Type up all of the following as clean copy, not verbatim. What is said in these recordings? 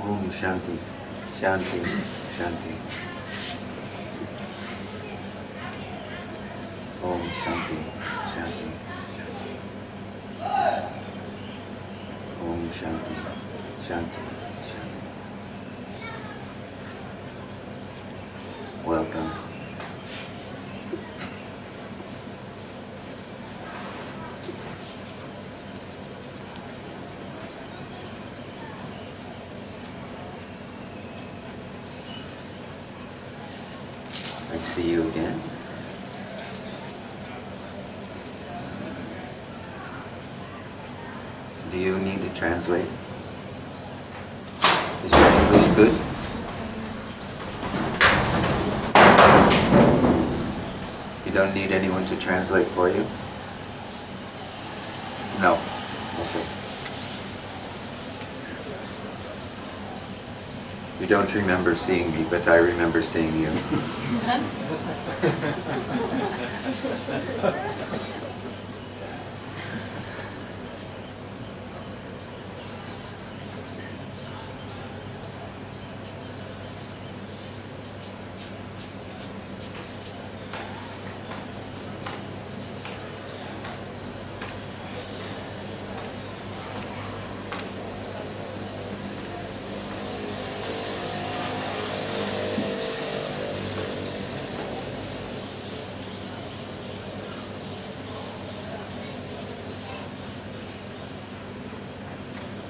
Om Shanti, Shanti, Shanti. Om Shanti, Shanti, Shanti. Om Shanti, Shanti, Shanti. Welcome. I see you again. Do you need to translate? Is your English good? You don't need anyone to translate for you? No. Okay. You don't remember seeing me, but I remember seeing you.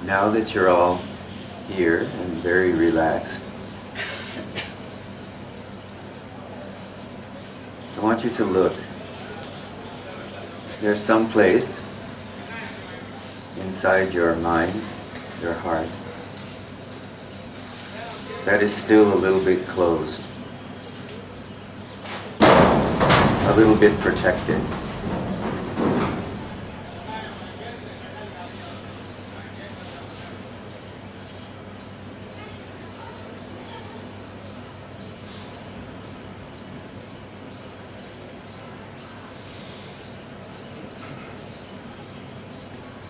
Now that you're all here and very relaxed, I want you to look. Is there some place inside your mind, your heart, that is still a little bit closed, a little bit protected?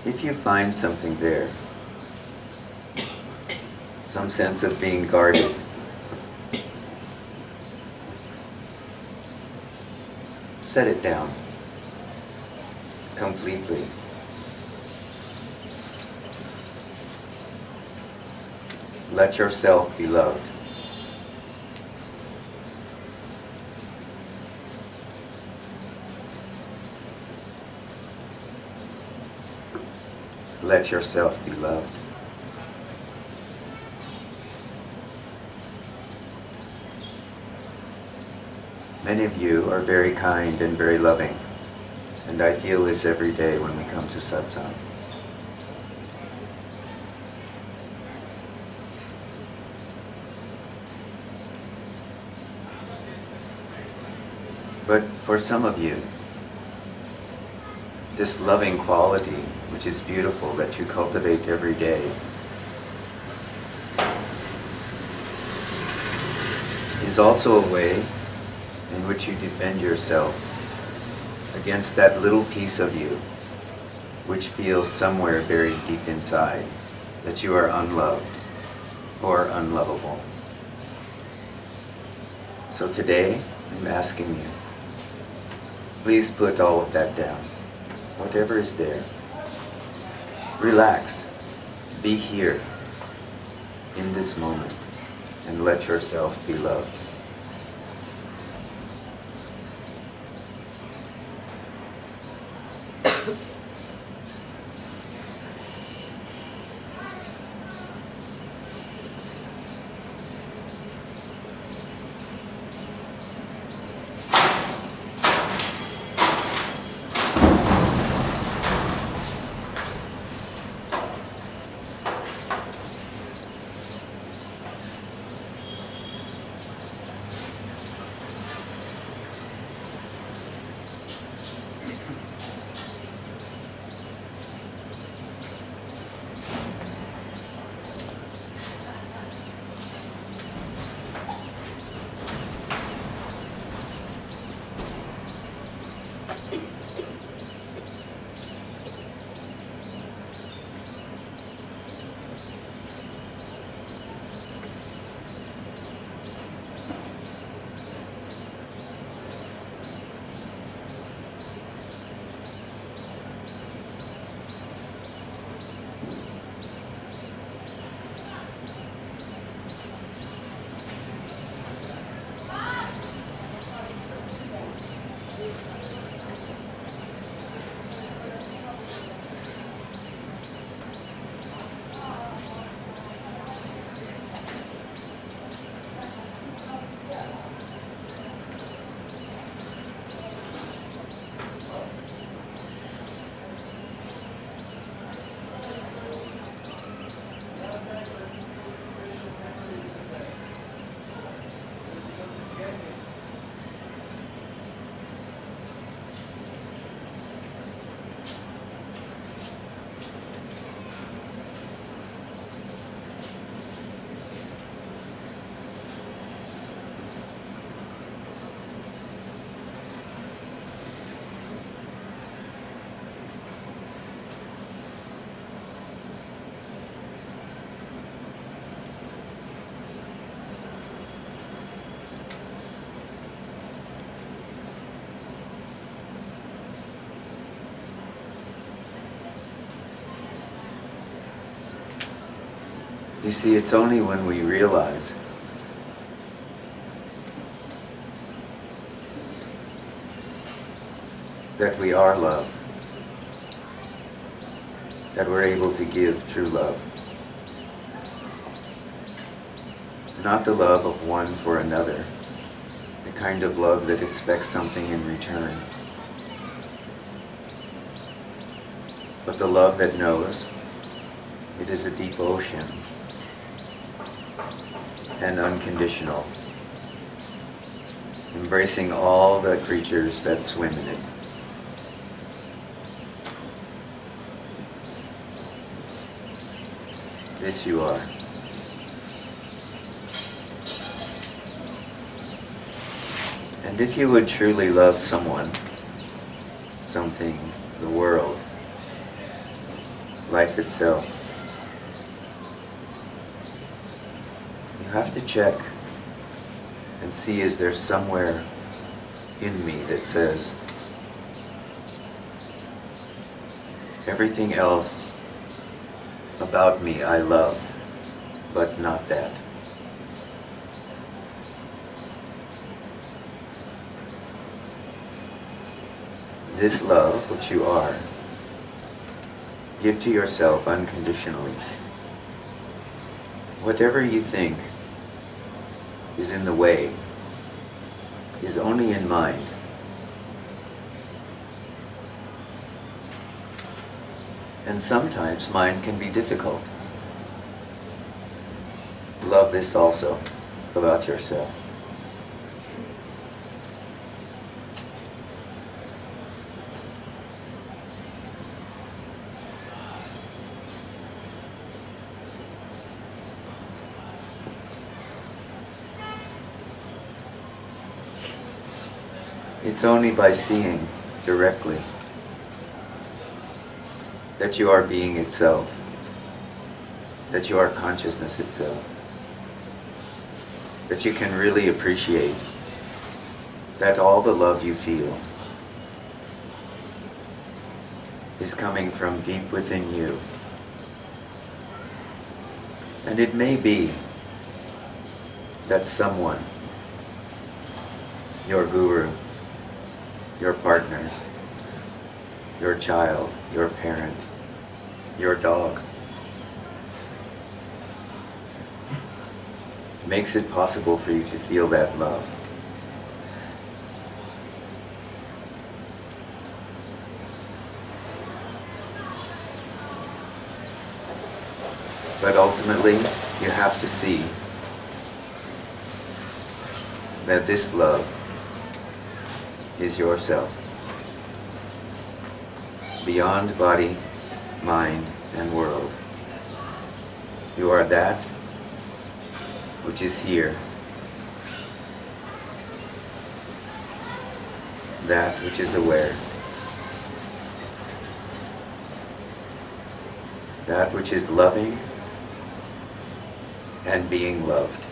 If you find something there, some sense of being guarded, set it down completely. Let yourself be loved. Let yourself be loved. Many of you are very kind and very loving, and I feel this every day when we come to Satsang. But for some of you, this loving quality, which is beautiful, that you cultivate every day, is also a way in which you defend yourself against that little piece of you which feels somewhere very deep inside that you are unloved or unlovable. So today, I'm asking you, please put all of that down. Whatever is there. Relax. Be here in this moment and let yourself be loved. You see, it's only when we realize that we are love, that we're able to give true love. Not the love of one for another, the kind of love that expects something in return, but the love that knows it is a deep ocean and unconditional, embracing all the creatures that swim in it. This you are. And if you would truly love someone, something, the world, life itself, you have to check and see, is there somewhere in me that says, everything else about me I love, but not that. This love, which you are, give to yourself unconditionally. Whatever you think is in the way is only in mind. And sometimes mind can be difficult. Love this also about yourself. It's only by seeing directly that you are being itself, that you are consciousness itself, that you can really appreciate that all the love you feel is coming from deep within you. And it may be that someone, your guru, your partner, your child, your parent, your dog, makes it possible for you to feel that love. But ultimately, you have to see that this love is yourself, beyond body, mind, and world. You are that which is here, that which is aware, that which is loving and being loved.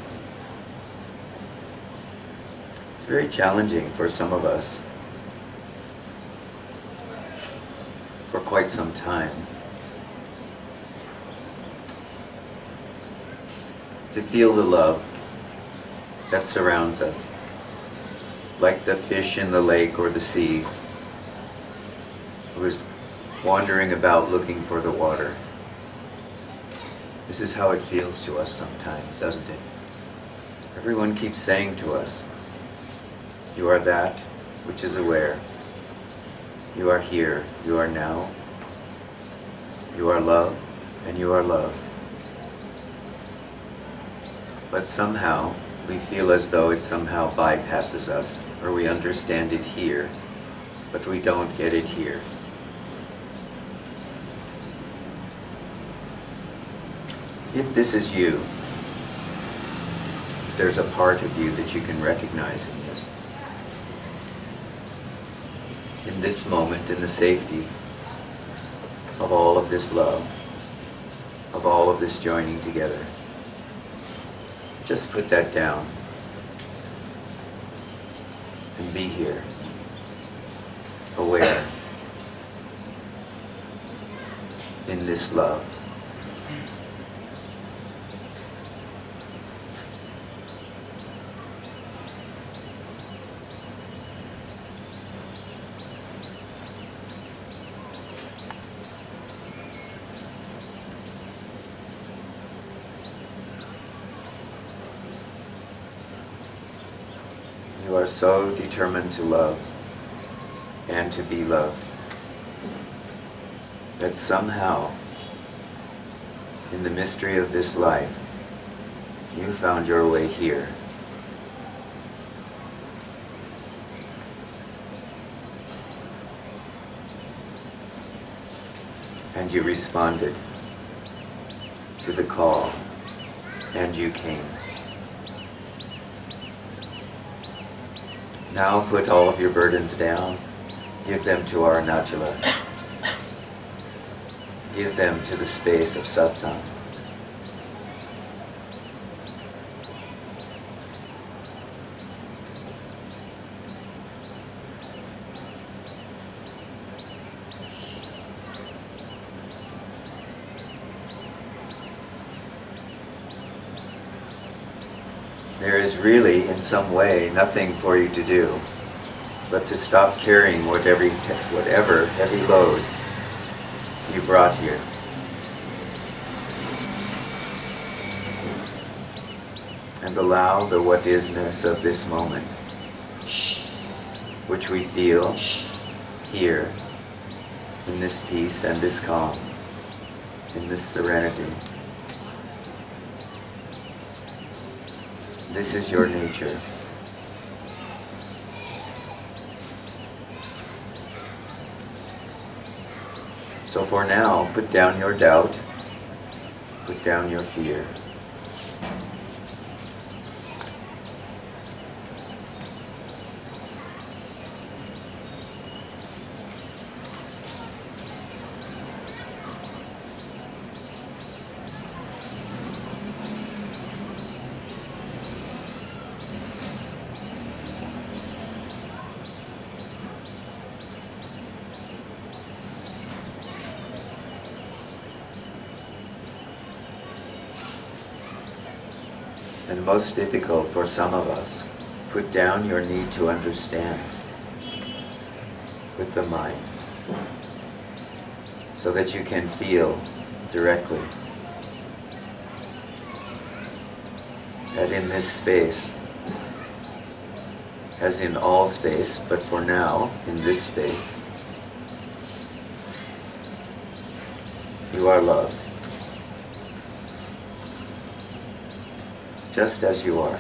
It's very challenging for some of us for quite some time to feel the love that surrounds us, like the fish in the lake or the sea who is wandering about looking for the water. This is how it feels to us sometimes, doesn't it? Everyone keeps saying to us, you are that which is aware. You are here, you are now. You are love, and you are loved. But somehow, we feel as though it somehow bypasses us, or we understand it here, but we don't get it here. If this is you, if there's a part of you that you can recognize in this moment, in the safety of all of this love, of all of this joining together, just put that down and be here, aware, in this love. are so determined to love and to be loved that somehow, in the mystery of this life, you found your way here. And you responded to the call, and you came. Now put all of your burdens down, give them to our Arunachala. Give them to the space of Satsang. There is really, in some way, nothing for you to do but to stop carrying whatever heavy load you brought here. And allow the what-isness of this moment, which we feel here, in this peace and this calm, in this serenity. This is your nature. So for now, put down your doubt, put down your fear. And most difficult for some of us, put down your need to understand with the mind, so that you can feel directly that in this space, as in all space, but for now, in this space, you are loved. Just as you are.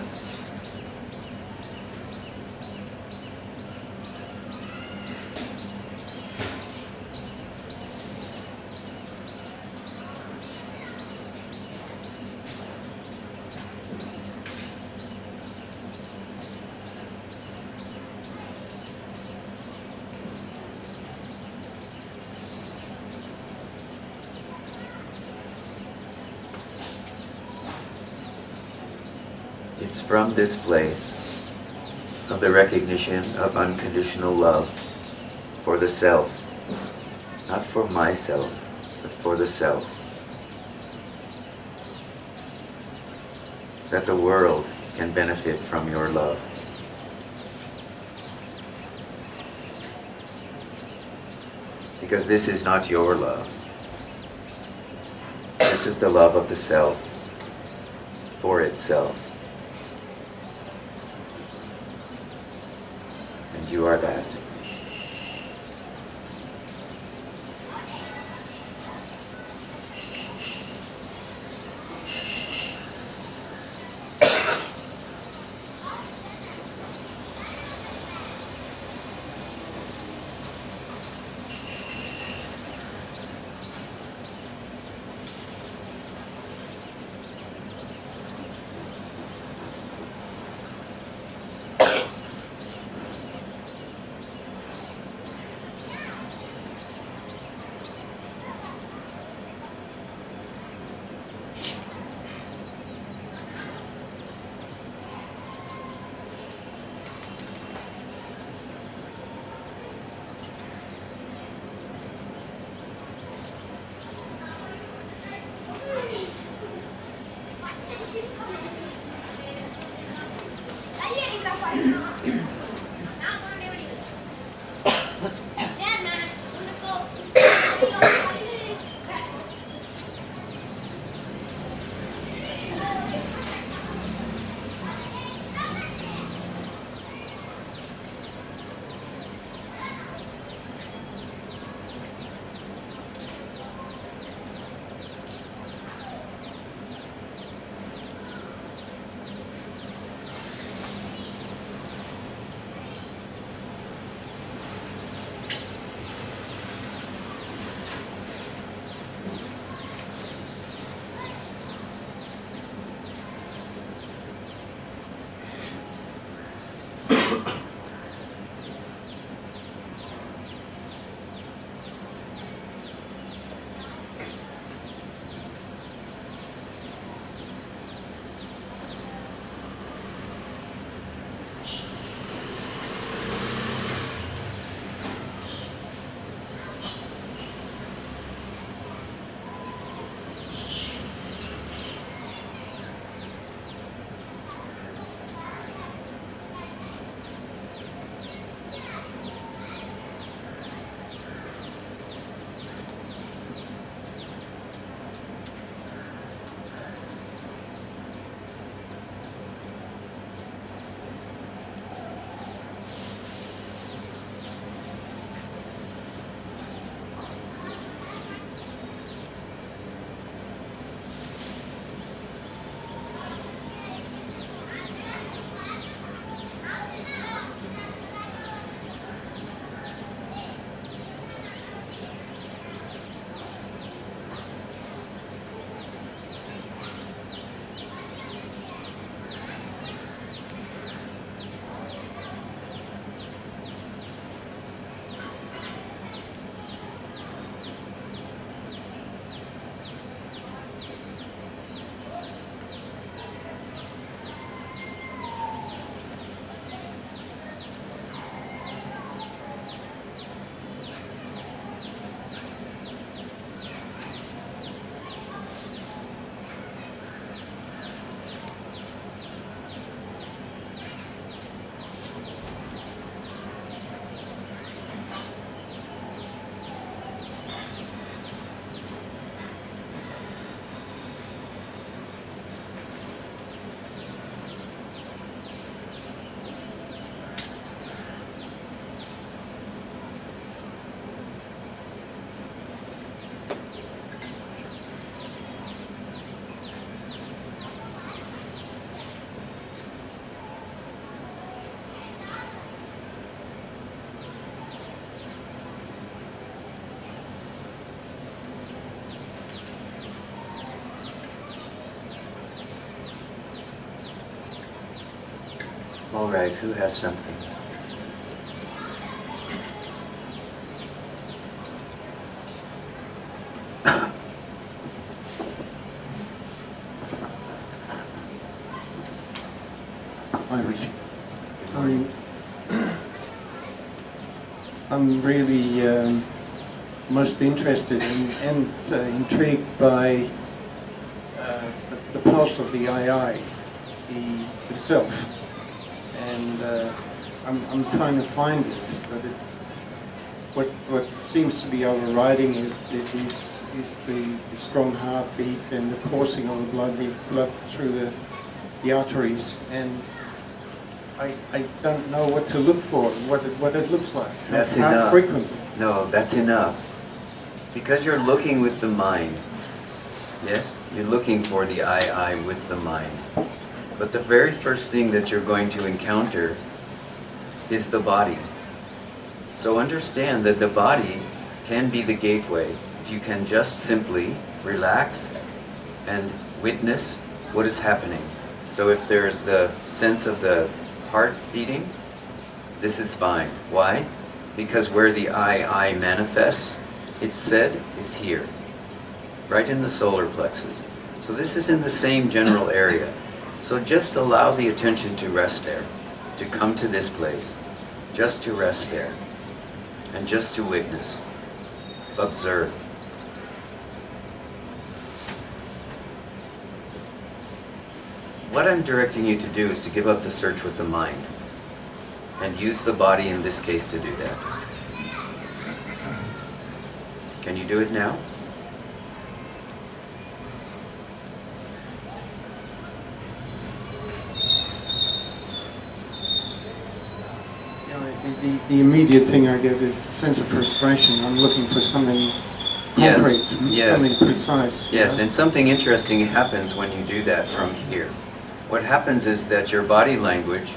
It's from this place of the recognition of unconditional love for the self, not for myself, but for the self, that the world can benefit from your love. Because this is not your love. This is the love of the self for itself. And you are that. All right, who has something? Hi, Rishi. I'm really most interested in and intrigued by the pulse of the I, the self, and I'm trying to find it. But what seems to be overriding it is the strong heartbeat and the coursing of the blood through the arteries, and I don't know what to look for, what it looks like. That's how enough. Frequently. No, that's enough. Because you're looking with the mind. Yes? You're looking for the I with the mind. But the very first thing that you're going to encounter is the body. So understand that the body can be the gateway if you can just simply relax and witness what is happening. So if there's the sense of the heart beating, this is fine. Why? Because where the I manifests, it's said, is here, right in the solar plexus. So this is in the same general area. So just allow the attention to rest there, to come to this place, just to rest there, and just to witness, observe. What I'm directing you to do is to give up the search with the mind and use the body in this case to do that. Can you do it now? The immediate thing I get is a sense of frustration. I'm looking for something concrete, something precise. Yes, and something interesting happens when you do that from here. What happens is that your body language,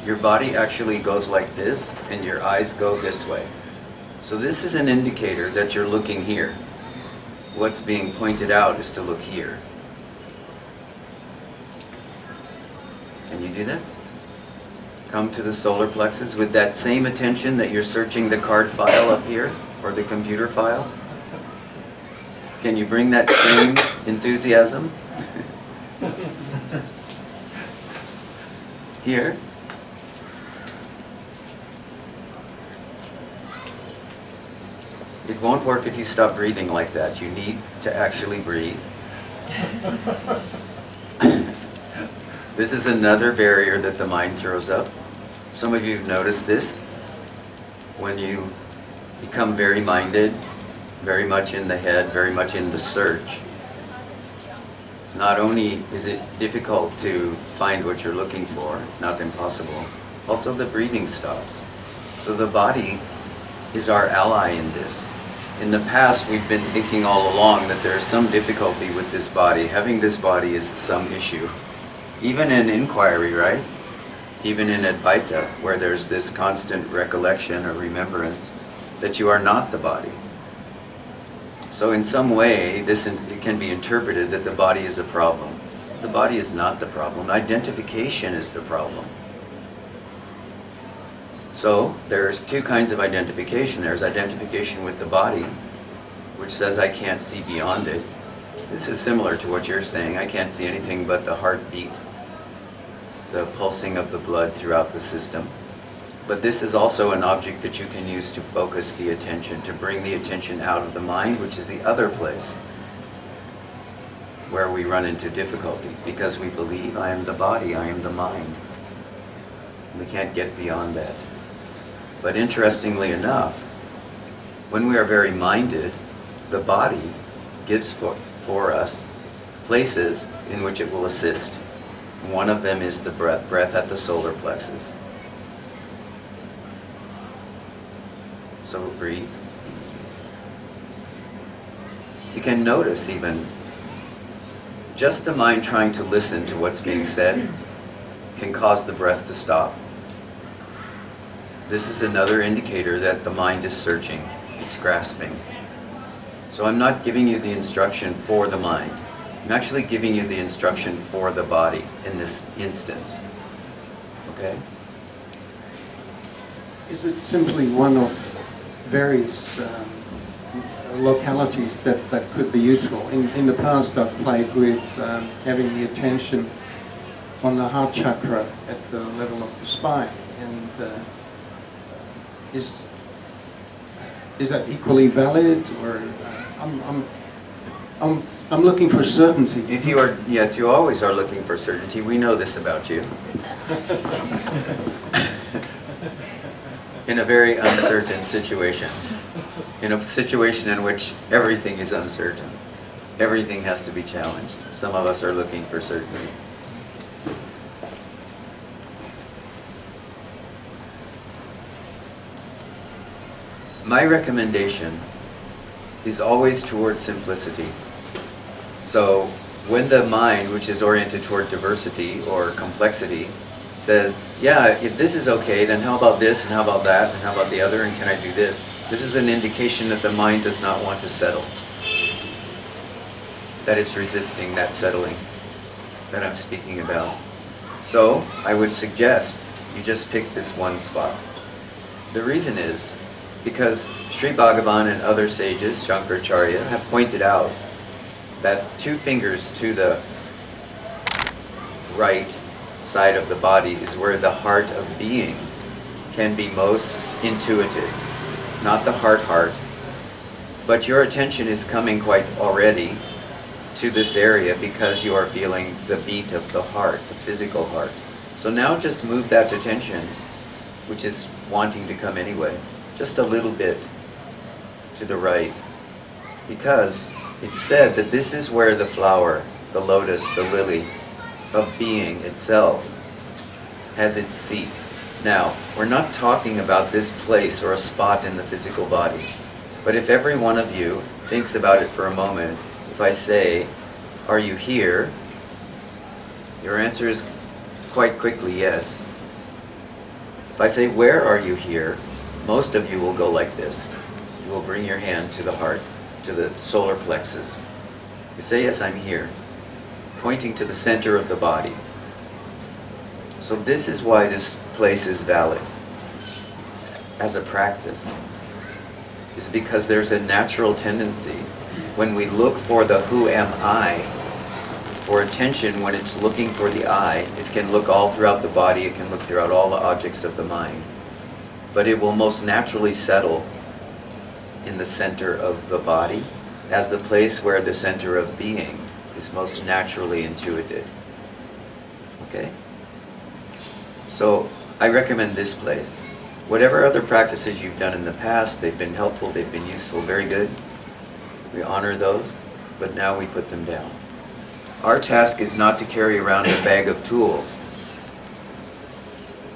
your body actually goes like this, and your eyes go this way. So this is an indicator that you're looking here. What's being pointed out is to look here. Can you do that? Come to the solar plexus with that same attention that you're searching the card file up here, or the computer file. Can you bring that same enthusiasm? Here. It won't work if you stop breathing like that. You need to actually breathe. This is another barrier that the mind throws up. Some of you have noticed this. When you become very minded, very much in the head, very much in the search, not only is it difficult to find what you're looking for, not impossible, also the breathing stops. So the body is our ally in this. In the past, we've been thinking all along that there is some difficulty with this body. Having this body is some issue. Even in inquiry, right? Even in Advaita, where there's this constant recollection or remembrance that you are not the body. So in some way, it can be interpreted that the body is a problem. The body is not the problem. Identification is the problem. So there's two kinds of identification. There's identification with the body, which says I can't see beyond it. This is similar to what you're saying. I can't see anything but the heartbeat, the pulsing of the blood throughout the system. But this is also an object that you can use to focus the attention, to bring the attention out of the mind, which is the other place where we run into difficulty, because we believe I am the body, I am the mind. We can't get beyond that. But interestingly enough, when we are very minded, the body gives for us places in which it will assist. One of them is the breath at the solar plexus. So breathe. You can notice even just the mind trying to listen to what's being said can cause the breath to stop. This is another indicator that the mind is searching, it's grasping. So I'm not giving you the instruction for the mind. I'm actually giving you the instruction for the body in this instance. Okay? is it simply one of various localities that could be useful? In the past I've played with having the attention on the heart chakra at the level of the spine, and is that equally valid, or I'm looking for certainty. If you are, yes, you always are looking for certainty. We know this about you. In a very uncertain situation. In a situation in which everything is uncertain. Everything has to be challenged. Some of us are looking for certainty. My recommendation is always toward simplicity. So when the mind, which is oriented toward diversity or complexity, says, yeah, if this is okay, then how about this, and how about that, and how about the other, and can I do this? This is an indication that the mind does not want to settle. That it's resisting that settling that I'm speaking about. So I would suggest you just pick this one spot. The reason is because Sri Bhagavan and other sages, Shankaracharya, have pointed out that 2 fingers to the right side of the body is where the heart of being can be most intuitive. Not the heart, but your attention is coming quite already to this area because you are feeling the beat of the heart, the physical heart. So now just move that attention, which is wanting to come anyway, just a little bit to the right, because it's said that this is where the flower, the lotus, the lily of being itself has its seat. Now, we're not talking about this place or a spot in the physical body, but if every one of you thinks about it for a moment, if I say, are you here? Your answer is quite quickly yes. If I say, where are you here? Most of you will go like this. You will bring your hand to the heart, to the solar plexus. You say, yes, I'm here, pointing to the center of the body. So this is why this place is valid as a practice, is because there's a natural tendency when we look for the who am I, for attention, when it's looking for the I, it can look all throughout the body, it can look throughout all the objects of the mind, but it will most naturally settle in the center of the body as the place where the center of being is most naturally intuited. Okay? So I recommend this place. Whatever other practices you've done in the past, they've been helpful, they've been useful, very good. We honor those, but now we put them down. Our task is not to carry around a bag of tools.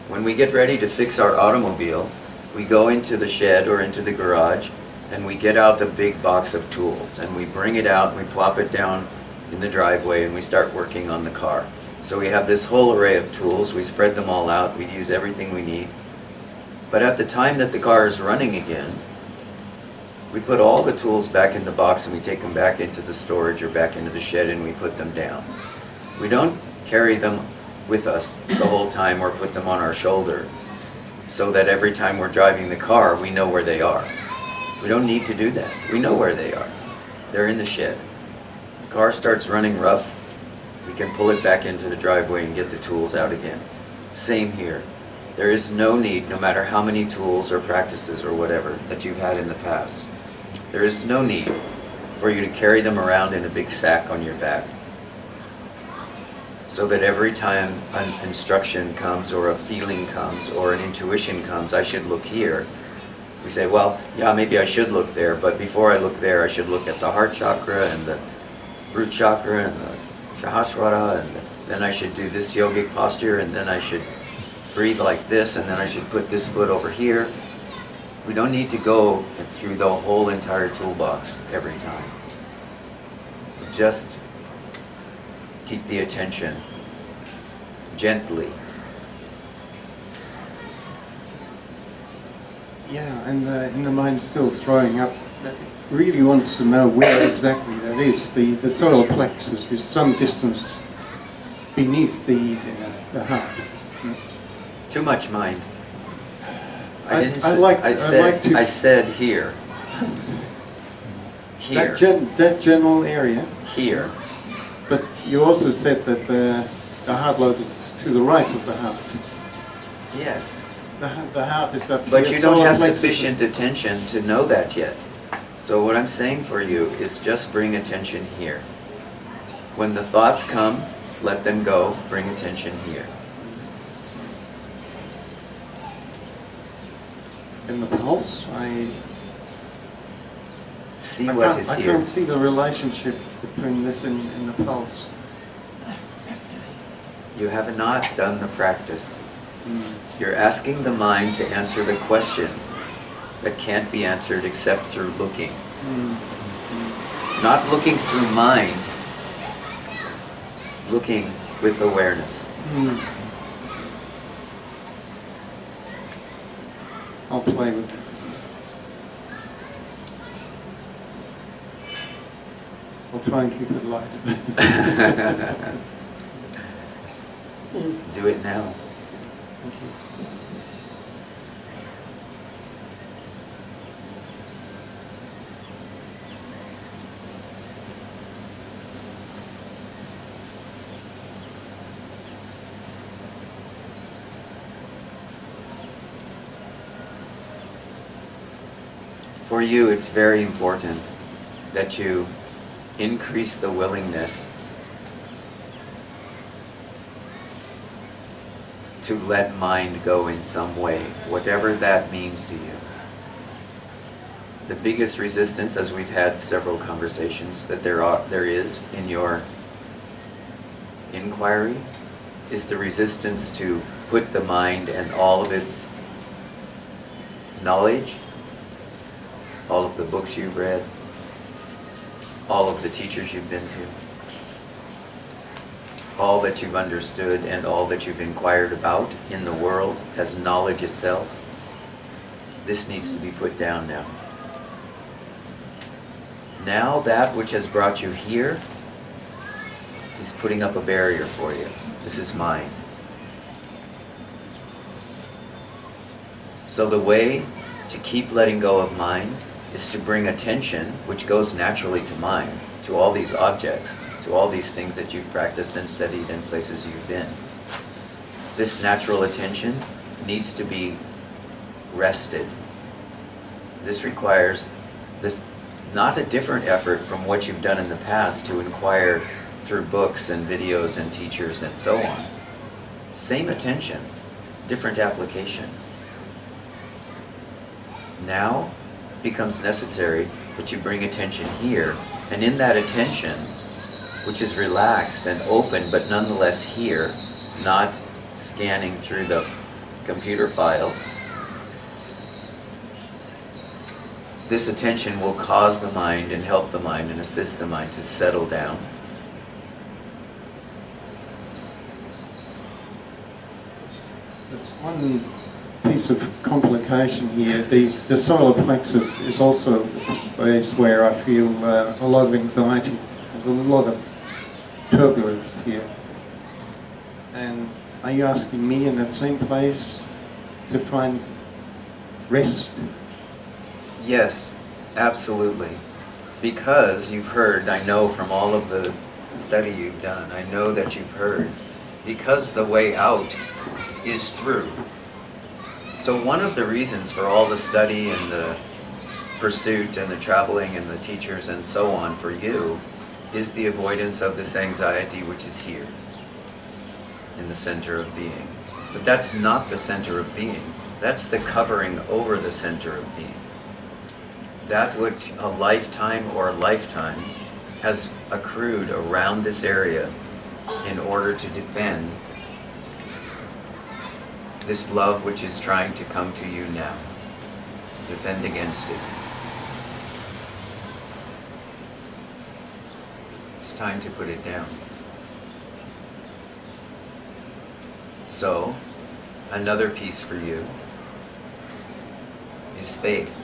When we get ready to fix our automobile, we go into the shed or into the garage and we get out the big box of tools and we bring it out and we plop it down in the driveway and we start working on the car. So we have this whole array of tools, we spread them all out, we use everything we need. But at the time that the car is running again, we put all the tools back in the box and we take them back into the storage or back into the shed and we put them down. We don't carry them with us the whole time or put them on our shoulder so that every time we're driving the car we know where they are. We don't need to do that. We know where they are. They're in the shed. The car starts running rough, we can pull it back into the driveway and get the tools out again. Same here. There is no need, no matter how many tools or practices or whatever that you've had in the past, there is no need for you to carry them around in a big sack on your back. So that every time an instruction comes or a feeling comes or an intuition comes, I should look here. We say, well, yeah, maybe I should look there, but before I look there, I should look at the heart chakra and the root chakra and the Sahasrara, and then I should do this yogic posture, and then I should breathe like this, and then I should put this foot over here. We don't need to go through the whole entire toolbox every time. Just keep the attention gently. Yeah, and the mind's still throwing up. It really wants to know where exactly that is. The solar plexus is some distance beneath the heart. Too much mind. I didn't I'd say, like- I I'd said, like to- I said here. Here, That general area, here. but you also said that the heart lotus is to the right of the heart. Yes. The heart is up But here, you don't solar have plexus is- sufficient attention to know that yet. So what I'm saying for you is just bring attention here. When the thoughts come, let them go, bring attention here. In the pulse, See what is I here. can't see the relationship between this and the pulse. You have not done the practice. Mm. You're asking the mind to answer the question that can't be answered except through looking. Mm. Not looking through mind, looking with awareness. Mm. I'll play with it. I'll try and keep it light. Do it now. Thank you. For you, it's very important that you increase the willingness to let mind go in some way, whatever that means to you. The biggest resistance, as we've had several conversations, that there is in your inquiry, is the resistance to put the mind and all of its knowledge, all of the books you've read, all of the teachers you've been to, all that you've understood and all that you've inquired about in the world as knowledge itself. This needs to be put down now. Now that which has brought you here is putting up a barrier for you. This is mine. So the way to keep letting go of mind is to bring attention, which goes naturally to mind, to all these objects, to all these things that you've practiced and studied and places you've been. This natural attention needs to be rested. This requires not a different effort from what you've done in the past to inquire through books and videos and teachers and so on. Same attention, different application. Now becomes necessary that you bring attention here, and in that attention, which is relaxed and open but nonetheless here, not scanning through the computer files, this attention will cause the mind and help the mind and assist the mind to settle down. There's one piece of complication here. The solar plexus is also a place where I feel a lot of anxiety. There's a lot of turbulence here. And are you asking me in that same place to find rest? Yes, absolutely. Because you've heard, I know from all of the study you've done, I know that you've heard, because the way out is through. So one of the reasons for all the study and the pursuit and the traveling and the teachers and so on for you is the avoidance of this anxiety which is here, in the center of being. But that's not the center of being. That's the covering over the center of being. That which a lifetime or lifetimes has accrued around this area in order to defend this love which is trying to come to you now. Defend against it. It's time to put it down. So, another piece for you is faith.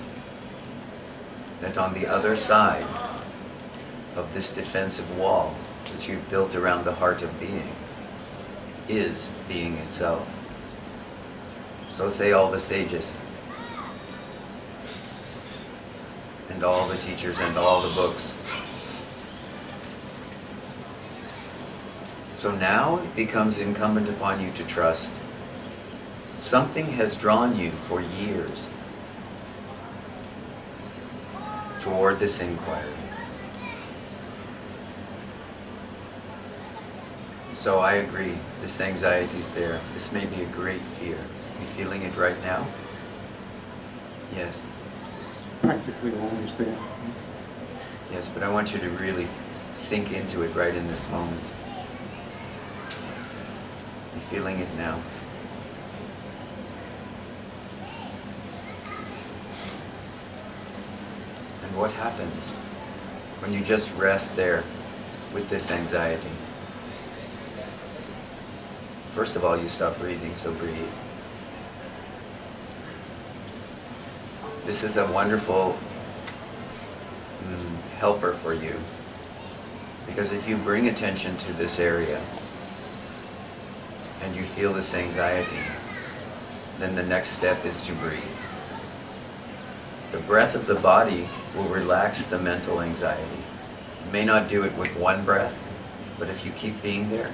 That on the other side of this defensive wall that you've built around the heart of being is being itself. So say all the sages, and all the teachers and all the books. So now it becomes incumbent upon you to trust. Something has drawn you for years toward this inquiry. So I agree, this anxiety's there. This may be a great fear. You feeling it right now? Yes. Practically always there. Yes, but I want you to really sink into it right in this moment. You feeling it now? And what happens when you just rest there with this anxiety? First of all, you stop breathing, so breathe. This is a wonderful helper for you. Because if you bring attention to this area and you feel this anxiety, then the next step is to breathe. The breath of the body will relax the mental anxiety. You may not do it with one breath, but if you keep being there,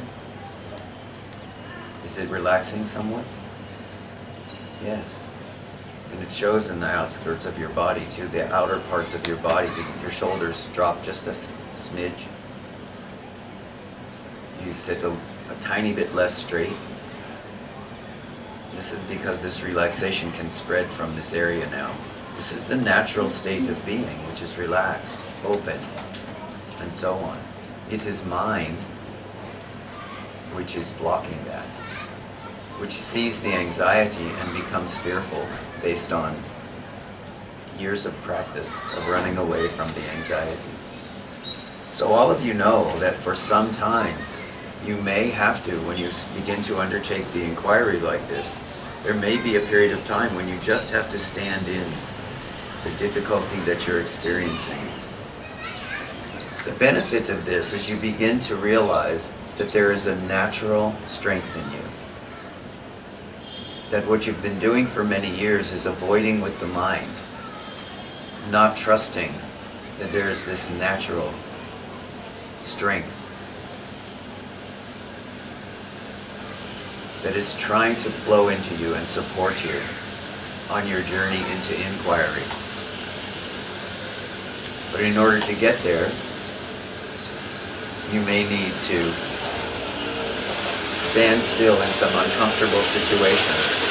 is it relaxing somewhat? Yes. And it shows in the outskirts of your body too, the outer parts of your body. Your shoulders drop just a smidge. You sit a tiny bit less straight. This is because this relaxation can spread from this area now. This is the natural state of being, which is relaxed, open, and so on. It is mind which is blocking that, which sees the anxiety and becomes fearful based on years of practice of running away from the anxiety. So all of you know that for some time, you may have to, when you begin to undertake the inquiry like this, there may be a period of time when you just have to stand in the difficulty that you're experiencing. The benefit of this is you begin to realize that there is a natural strength in you. That what you've been doing for many years is avoiding with the mind, not trusting that there is this natural strength that is trying to flow into you and support you on your journey into inquiry. But in order to get there, you may need to stand still in some uncomfortable situations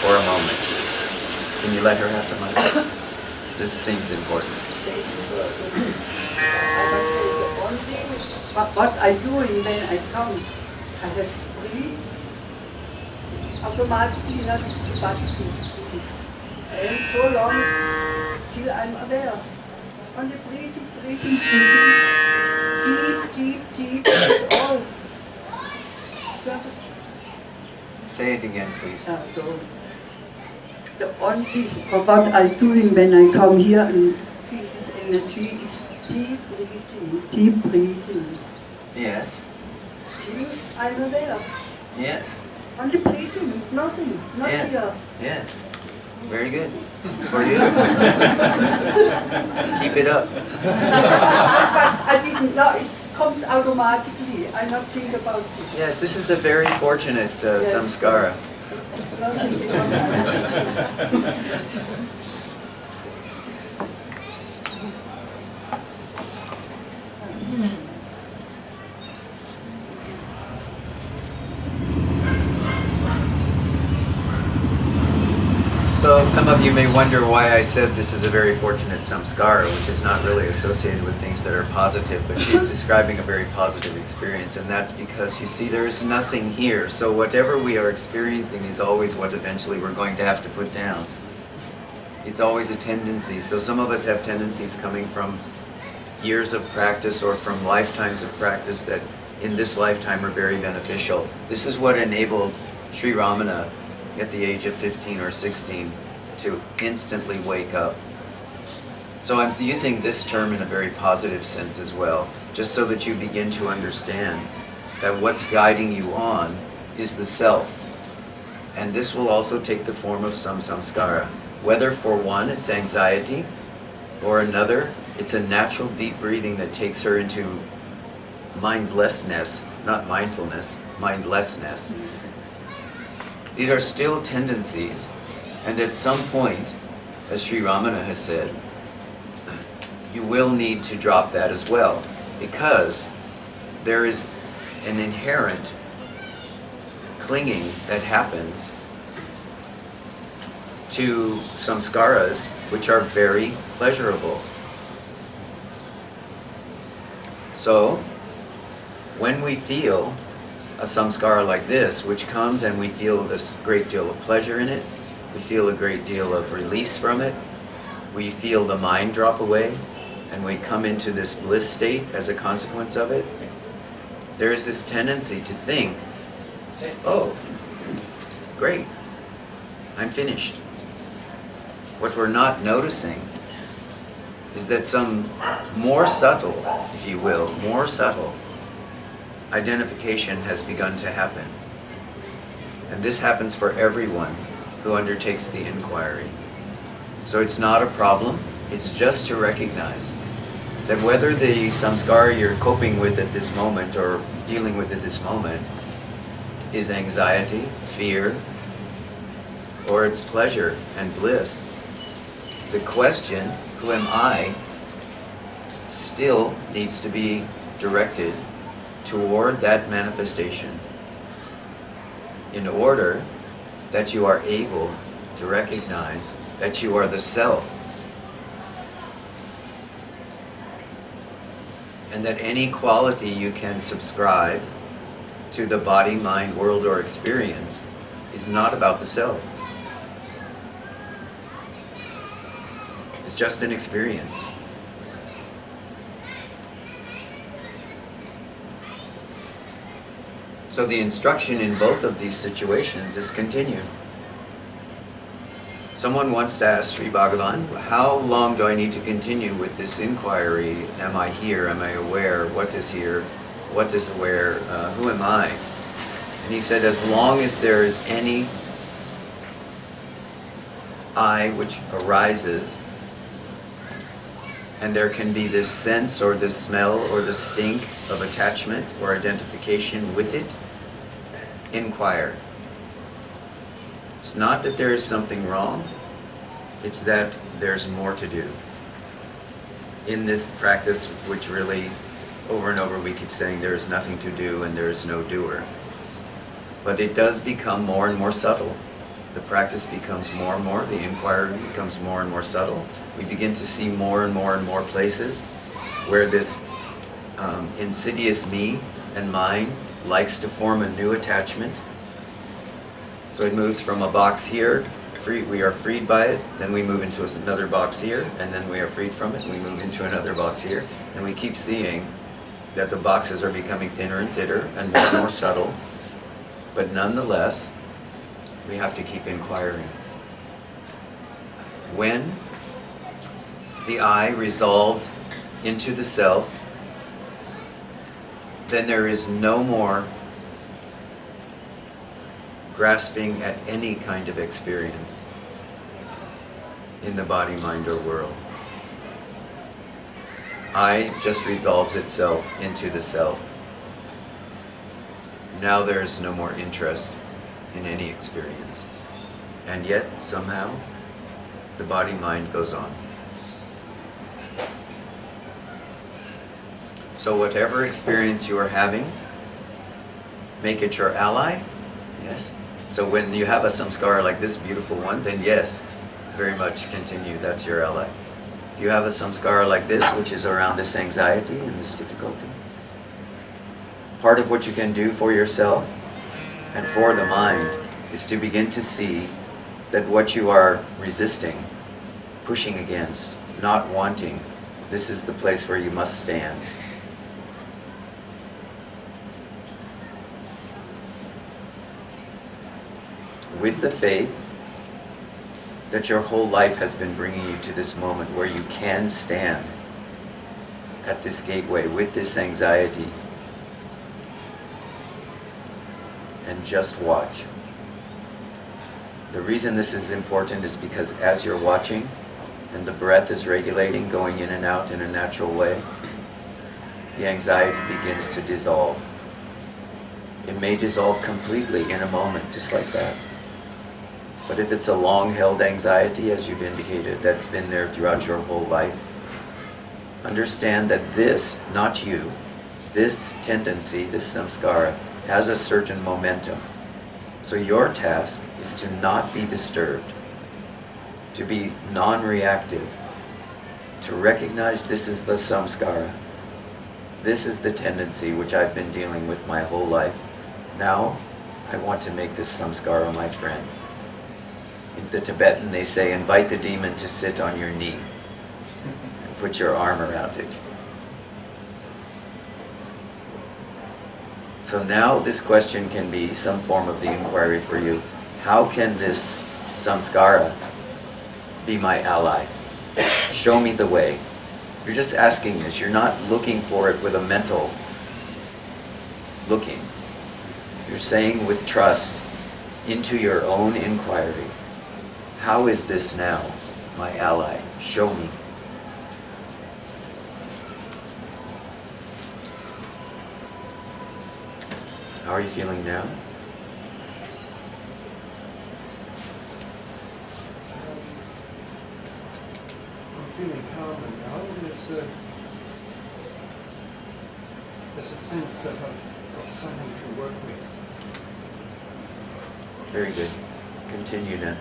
for a moment. Can you let her have the mic? This seems important. What I do when I come, I have to breathe. Automatically not but to breathe. And so long till I'm aware. Only breathing, breathing, breathing. Deep, that's all. Say it again, please. So the only what I'm doing when I come here and feel this energy is deep breathing, deep breathing. Yes. Till I'm aware. Yes. Only breathing, nothing, not Yes. here. Yes. Very good. For you. Keep it up. But I didn't know, it comes automatically. I not think about this. Yes, this is a very fortunate samskara. It's nothing beyond So some of you may wonder why I said this is a very fortunate samskara, which is not really associated with things that are positive, but she's describing a very positive experience, and that's because, you see, there's nothing here, so whatever we are experiencing is always what eventually we're going to have to put down. It's always a tendency, so some of us have tendencies coming from years of practice or from lifetimes of practice that in this lifetime are very beneficial. This is what enabled Sri Ramana at the age of 15 or 16 to instantly wake up. So I'm using this term in a very positive sense as well, just so that you begin to understand that what's guiding you on is the self. And this will also take the form of some samskara. Whether for one it's anxiety, Or another, it's a natural deep breathing that takes her into mindlessness, not mindfulness, mindlessness. These are still tendencies, and at some point, as Sri Ramana has said, you will need to drop that as well, because there is an inherent clinging that happens to samskaras which are very pleasurable. So, when we feel a samskara like this, which comes and we feel this great deal of pleasure in it, we feel a great deal of release from it, we feel the mind drop away, and we come into this bliss state as a consequence of it, there is this tendency to think, oh, great, I'm finished. What we're not noticing is that some more subtle, if you will, more subtle identification has begun to happen. And this happens for everyone who undertakes the inquiry. So it's not a problem, it's just to recognize that whether the samskara you're coping with at this moment or dealing with at this moment is anxiety, fear, or it's pleasure and bliss, the question, who am I, still needs to be directed toward that manifestation in order that you are able to recognize that you are the self, and that any quality you can subscribe to the body, mind, world, or experience is not about the self. It's just an experience. So the instruction in both of these situations is continue. Someone wants to ask Sri Bhagavan, how long do I need to continue with this inquiry? Am I here? Am I aware? What is here? What is aware? Who am I? And he said, as long as there is any I which arises, and there can be this sense or this smell or the stink of attachment or identification with it, inquire. It's not that there is something wrong, it's that there's more to do. In this practice, which really, over and over we keep saying there is nothing to do and there is no doer. But it does become more and more subtle. The practice becomes more and more, the inquiry becomes more and more subtle. We begin to see more and more places where this insidious me and mine likes to form a new attachment. So it moves from a box here, we are freed by it, then we move into another box here, and then we are freed from it, we move into another box here, and we keep seeing that the boxes are becoming thinner and thinner and more subtle, but nonetheless, we have to keep inquiring. When the I resolves into the self, then there is no more grasping at any kind of experience in the body, mind, or world. I just resolves itself into the self. Now there is no more interest in any experience. And yet, somehow, the body-mind goes on. So whatever experience you are having, make it your ally. Yes. So when you have a samskara like this beautiful one, then yes, very much continue, that's your ally. If you have a samskara like this, which is around this anxiety and this difficulty, part of what you can do for yourself and for the mind is to begin to see that what you are resisting, pushing against, not wanting, this is the place where you must stand. With the faith that your whole life has been bringing you to this moment where you can stand at this gateway with this anxiety and just watch. The reason this is important is because as you're watching, and the breath is regulating, going in and out in a natural way, the anxiety begins to dissolve. It may dissolve completely in a moment, just like that. But if it's a long-held anxiety, as you've indicated, that's been there throughout your whole life, understand that this, not you, this tendency, this samskara, has a certain momentum. So your task is to not be disturbed, to be non-reactive, to recognize this is the samskara. This is the tendency which I've been dealing with my whole life. Now, I want to make this samskara my friend. In the Tibetan, they say, invite the demon to sit on your knee and put your arm around it. So now this question can be some form of the inquiry for you. How can this samskara be my ally? Show me the way. You're just asking this. You're not looking for it with a mental looking. You're saying with trust into your own inquiry, how is this now my ally? Show me. How are you feeling now? I'm feeling calmer now. There's a sense that I've got someone to work with. Very good. Continue now.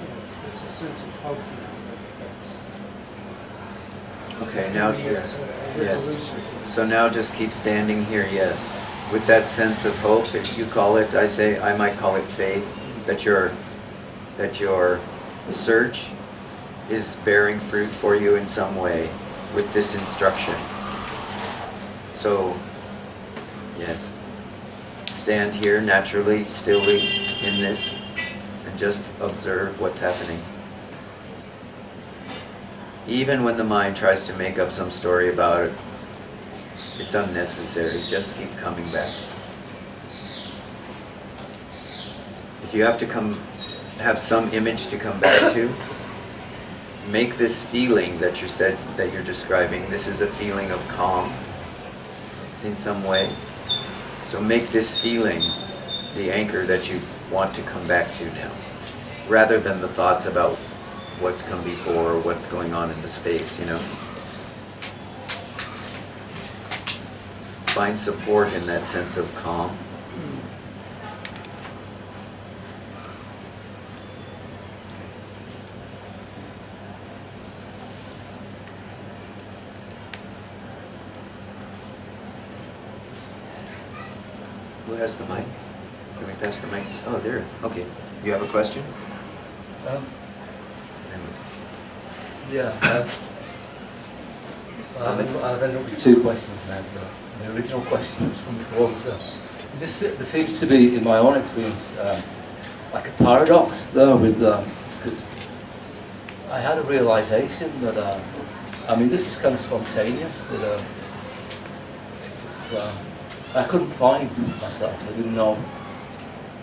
Yes, there's a sense of hope now. Okay, now, Yes. yes. So now just keep standing here, yes. With that sense of hope, if you call it, I might call it faith, that your search is bearing fruit for you in some way with this instruction. So, yes, stand here naturally, stilly in this, and just observe what's happening. Even when the mind tries to make up some story about it, it's unnecessary. Just keep coming back. If you have to have some image to come back to, make this feeling that you're describing. This is a feeling of calm in some way. So make this feeling the anchor that you want to come back to now, rather than the thoughts about what's come before or what's going on in the space, you know. Find support in that sense of calm. Who has the mic? Can we pass the mic? Oh, there. Okay. You have a question? Yeah, I've ended up with two questions now. The original question was from before was, there seems to be, in my own experience, like a paradox there with, because I had a realization that, I mean, this was kind of spontaneous, that I couldn't find myself. I didn't know.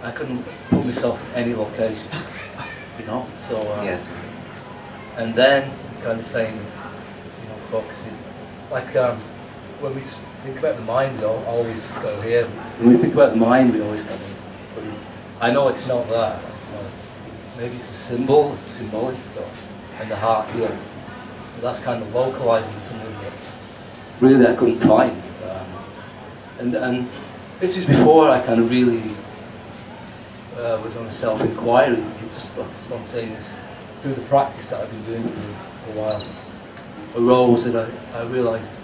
I couldn't put myself in any location, you know. So Yes. and then kind of saying, you know, focusing, like when we think about the mind, we always go here. When we think about the mind, we always kind of put it. I know it's not that. You know, maybe it's a symbol, it's a symbolic, and the heart here. So that's kind of localizing something that really I couldn't find. And this was before I kind of really was on a self-inquiry. It just like spontaneous, through the practice that I've been doing for a while, arose that I realised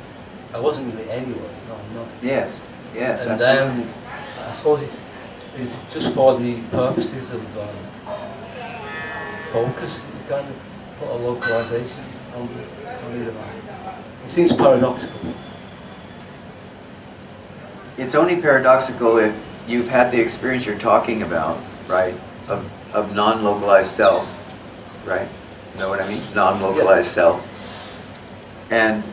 I wasn't really anywhere. No, I'm not. Yes. Yes. And Absolutely. then I suppose it's just for the purposes of focus. You kind of put a localization on it. It seems paradoxical. It's only paradoxical if you've had the experience you're talking about, right, of non-localized self, right? You know what I mean? Non-localized self. And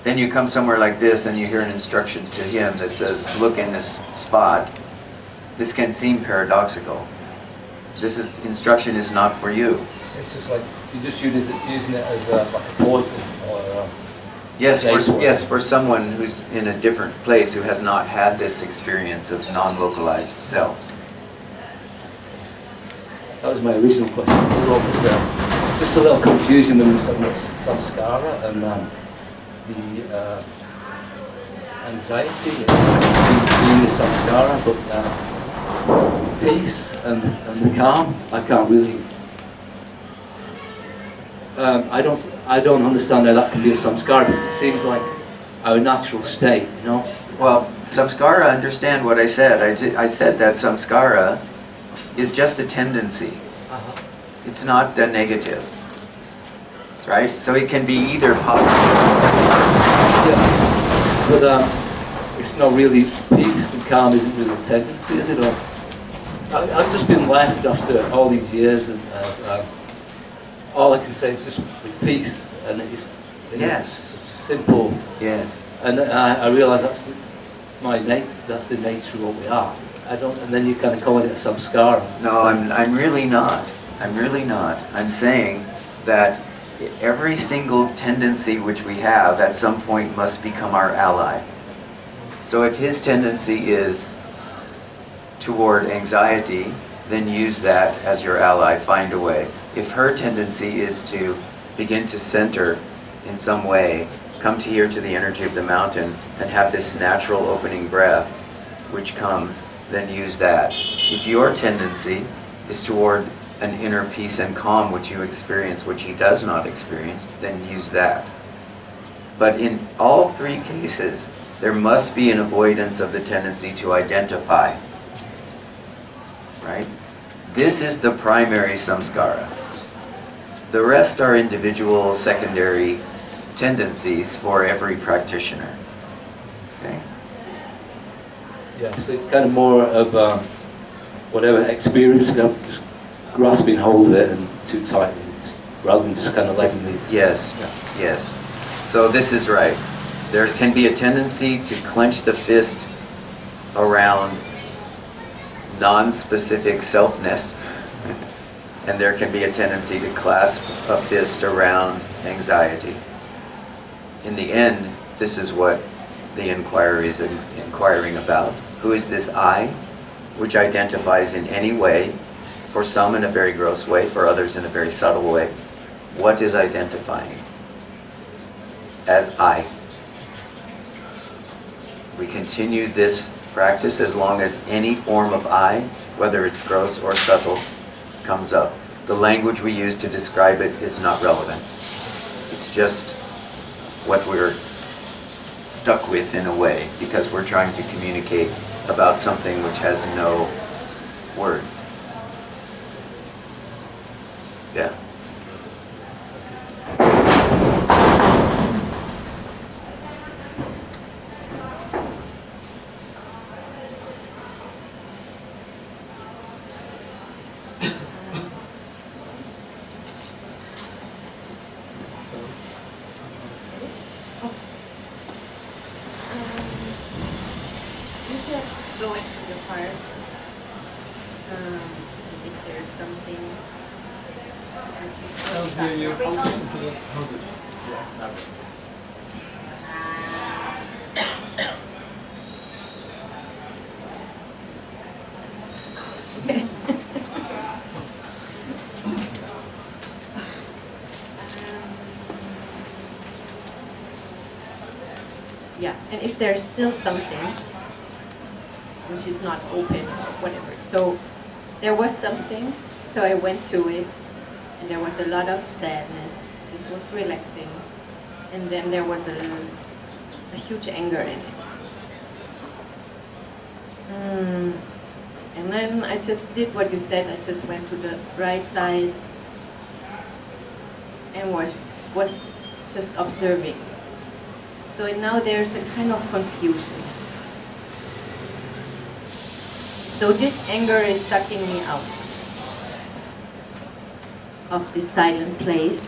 Then you come somewhere like this and you hear an instruction to him that says, look in this spot. This can seem paradoxical. Instruction is not for you. It's just like, you just using it as like a portal or Yes, for someone who's in a different place who has not had this experience of non-localized self. That was my original question. Just a little confusion when we were talking about samskara and the anxiety. It seems to be the samskara, but peace and the calm, I can't really. I don't understand how that can be a samskara, because it seems like our natural state, you know. Well, samskara, understand what I said. I said that samskara is just a tendency. It's not a negative, right? So it can be either positive. Yeah, but it's not really peace and calm. Isn't really a tendency, is it? Or I've just been left after all these years, and all I can say is just with peace, and it's such a simple. Yes. And I realise that's the nature of what we are. And then you kind of call it a samskara. No, I'm really not. I'm really not. I'm saying that every single tendency which we have at some point must become our ally. So if his tendency is toward anxiety, then use that as your ally, find a way. If her tendency is to begin to center in some way, come to here to the energy of the mountain and have this natural opening breath which comes, then use that. If your tendency is toward an inner peace and calm which you experience, which he does not experience, then use that. But in all three cases, there must be an avoidance of the tendency to identify. Right? This is the primary samskara. The rest are individual, secondary tendencies for every practitioner. Okay? Yeah, so it's kind of more of whatever experience, just grasping hold of it and too tightly, rather than just kind of letting these. Yes, yes. So this is right. There can be a tendency to clench the fist around non-specific selfness, and there can be a tendency to clasp a fist around anxiety. In the end, this is what the inquiry is inquiring about. Who is this I, which identifies in any way, for some in a very gross way, for others in a very subtle way? What is identifying as I? We continue this practice as long as any form of I, whether it's gross or subtle, comes up. The language we use to describe it is not relevant. It's just what we're stuck with in a way, because we're trying to communicate about something which has no words. Yeah. You said go into the heart. If there's something which is so stuck. Yeah, and if there's still something which is not open or whatever. So there was something, so I went to it, and there was a lot of sadness. This was relaxing. And then there was a huge anger in it. And then I just did what you said. I just went to the right side and was just observing. So now there's a kind of confusion. So this anger is sucking me out of this silent place.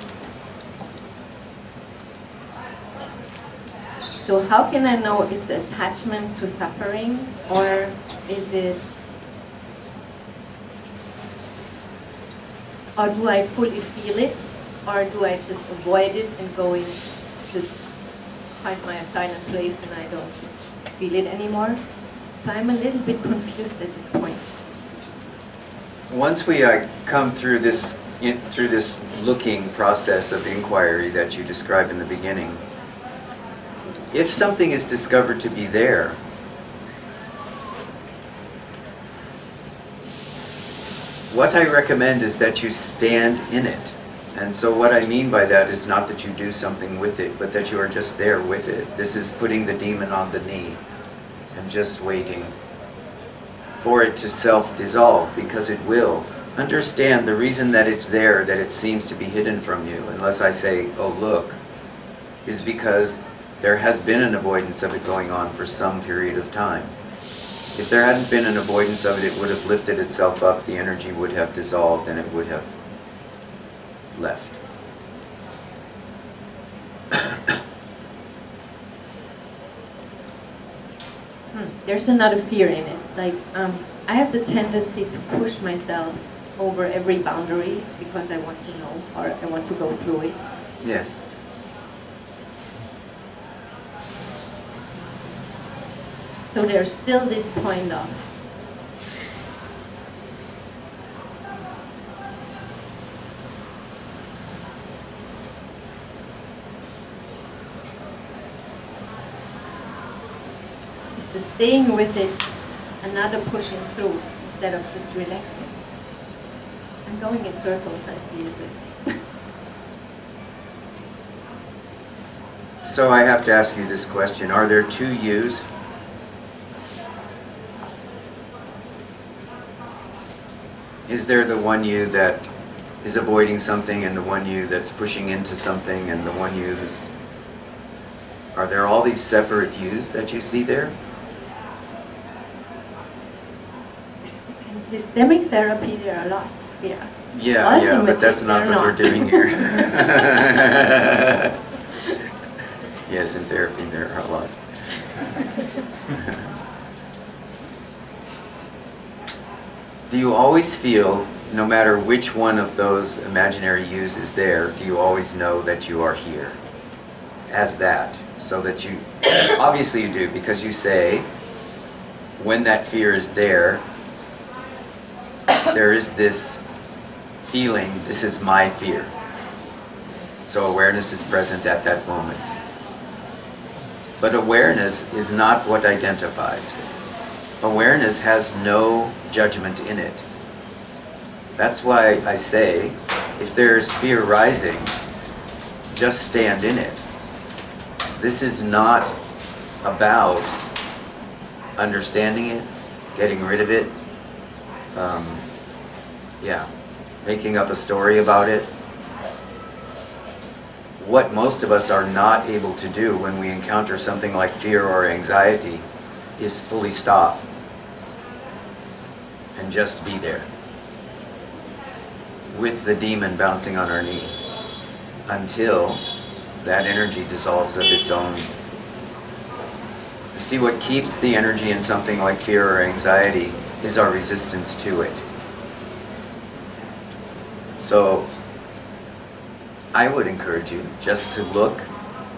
So how can I know it's attachment to suffering, or is it, or do I fully feel it, or do I just avoid it and just find my silent place and I don't feel it anymore? So I'm a little bit confused at this point. Once we come through this looking process of inquiry that you described in the beginning, if something is discovered to be there, what I recommend is that you stand in it. And so what I mean by that is not that you do something with it, but that you are just there with it. This is putting the demon on the knee and just waiting for it to self-dissolve, because it will. Understand the reason that it's there, that it seems to be hidden from you, unless I say, oh look, is because there has been an avoidance of it going on for some period of time. If there hadn't been an avoidance of it, it would have lifted itself up, the energy would have dissolved, and it would have left. There's another fear in it. Like, I have the tendency to push myself over every boundary because I want to know, or I want to go through it. Yes. So there's still this point of, is the staying with it another pushing through instead of just relaxing? I'm going in circles, I feel this. So I have to ask you this question. Are there two yous? Is there the one you that is avoiding something, and the one you that's pushing into something, and the one you that's... Are there all these separate yous that you see there? In systemic therapy, there are lots. Yeah. Yeah, but that's not what we're doing here. Yes, in therapy there are a lot. Do you always feel, no matter which one of those imaginary yous is there, do you always know that you are here as that? So that you, obviously you do, because you say, when that fear is there, there is this feeling, this is my fear. So awareness is present at that moment. But awareness is not what identifies. Awareness has no judgment in it. That's why I say, if there's fear rising, just stand in it. This is not about understanding it, getting rid of it, making up a story about it. What most of us are not able to do when we encounter something like fear or anxiety is fully stop and just be there with the demon bouncing on our knee until that energy dissolves of its own. You see, what keeps the energy in something like fear or anxiety is our resistance to it. So I would encourage you just to look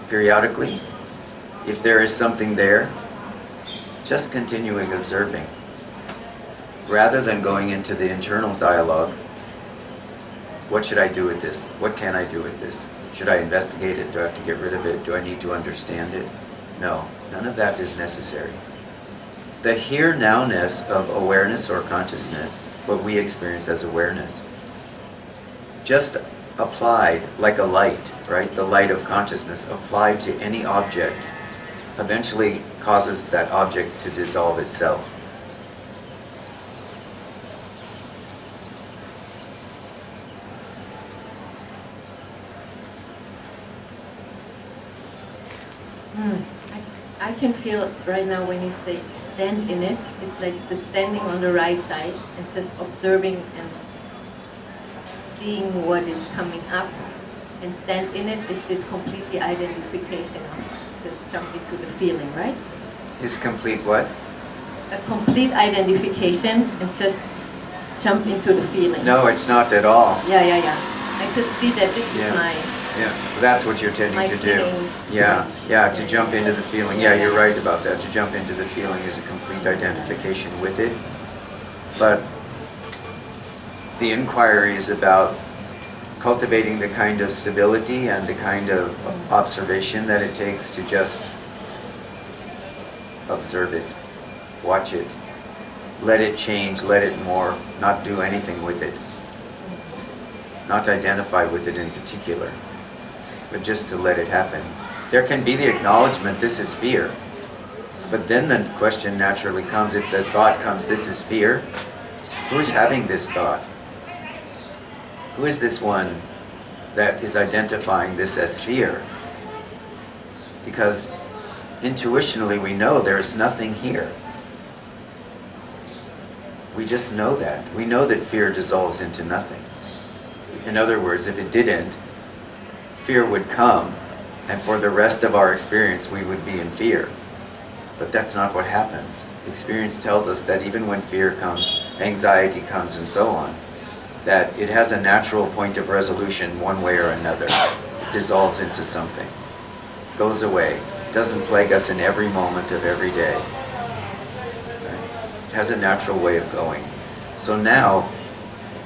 periodically. If there is something there, just continuing observing. Rather than going into the internal dialogue, what should I do with this? What can I do with this? Should I investigate it? Do I have to get rid of it? Do I need to understand it? No, none of that is necessary. The here-now-ness of awareness or consciousness, what we experience as awareness, just applied like a light, right? The light of consciousness applied to any object eventually causes that object to dissolve itself. I can feel right now when you say stand in it, it's like the standing on the right side and just observing and seeing what is coming up. And stand in it is this completely identification of just jump into the feeling, right? Is complete what? A complete identification and just jump into the feeling. No, it's not at all. Yeah. I could see that this Yeah. is my Yeah, that's what you're tending My to do. feeling. Yeah, to jump into the feeling. Yeah, you're right about that. To jump into the feeling is a complete identification with it. But the inquiry is about cultivating the kind of stability and the kind of observation that it takes to just observe it, watch it, let it change, let it morph, not do anything with it, not identify with it in particular, but just to let it happen. There can be the acknowledgement, this is fear. But then the question naturally comes, if the thought comes, this is fear, who's having this thought? Who is this one that is identifying this as fear? Because intuitionally we know there's nothing here. We just know that. We know that fear dissolves into nothing. In other words, if it didn't, fear would come, and for the rest of our experience we would be in fear. But that's not what happens. Experience tells us that even when fear comes, anxiety comes, and so on, that it has a natural point of resolution one way or another. It dissolves into something, goes away, doesn't plague us in every moment of every day. It has a natural way of going. So now,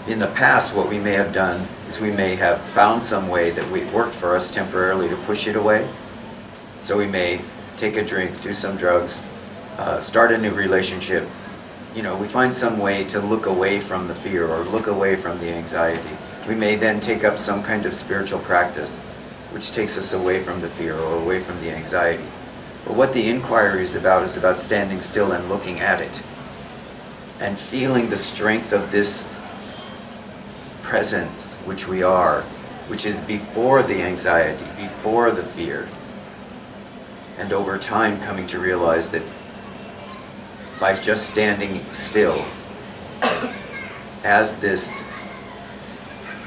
in the past, what we may have done is we may have found some way that worked for us temporarily to push it away. So we may take a drink, do some drugs, start a new relationship. We find some way to look away from the fear or look away from the anxiety. We may then take up some kind of spiritual practice which takes us away from the fear or away from the anxiety. But what the inquiry is about standing still and looking at it and feeling the strength of this presence which we are, which is before the anxiety, before the fear. And over time coming to realize that by just standing still as this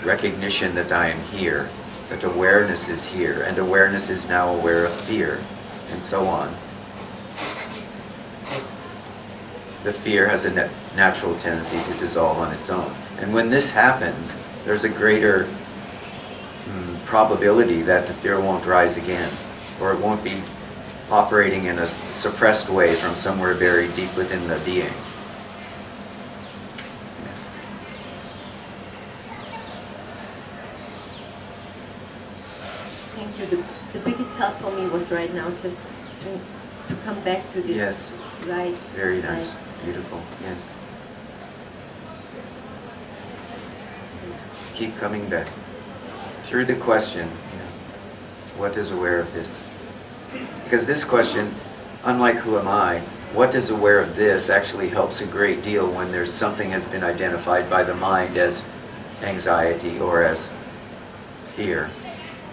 recognition that I am here, that awareness is here, and awareness is now aware of fear, and so on. The fear has a natural tendency to dissolve on its own. And when this happens, there's a greater probability that the fear won't rise again, or it won't be operating in a suppressed way from somewhere very deep within the being. Yes. Thank you. The biggest help for me was right now just to come back to this. Yes. Right. Very nice. Right. Beautiful. Yes. Keep coming back. Through the question, what is aware of this? Because this question, unlike who am I, what is aware of this actually helps a great deal when there's something has been identified by the mind as anxiety or as fear.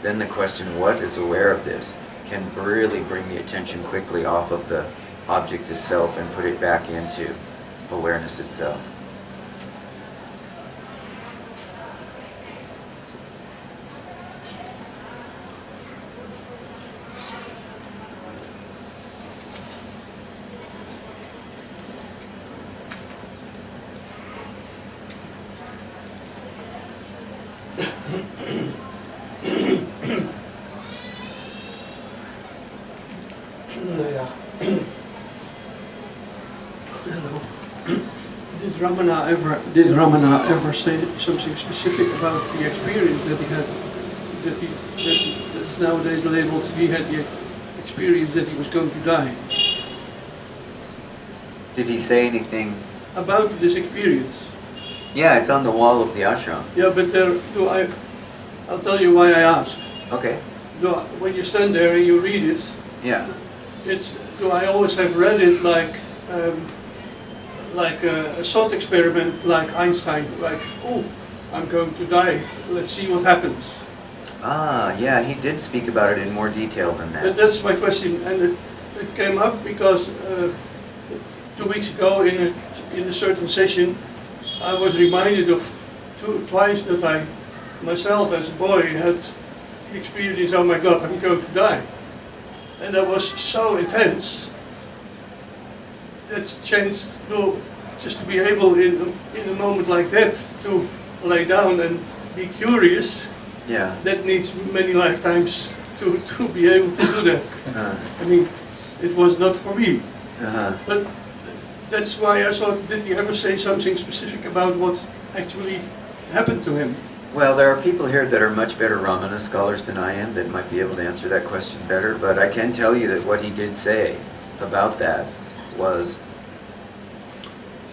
Then the question, what is aware of this, can really bring the attention quickly off of the object itself and put it back into awareness itself. Did Ramana ever say something specific about the experience that he had, that's nowadays labeled, he had the experience that he was going to die? Did he say anything? About this experience? Yeah, it's on the wall of the ashram. Yeah, but I'll tell you why I asked. Okay. When you stand there and you read it, Yeah. I always have read it like a thought experiment, like Einstein, like, oh, I'm going to die, let's see what happens. Ah, yeah, he did speak about it in more detail than that. That's my question, and it came up because 2 weeks ago in a certain session, I was reminded of twice that I myself as a boy had experienced, oh my God, I'm going to die. And that was so intense. That's changed, just to be able in a moment like that to lay down and be curious. Yeah. That needs many lifetimes to be able to do that. Uh, I mean, it was not for me. uh-huh. But that's why I thought, did he ever say something specific about what actually happened to him? Well, there are people here that are much better Ramana scholars than I am that might be able to answer that question better, but I can tell you that what he did say about that was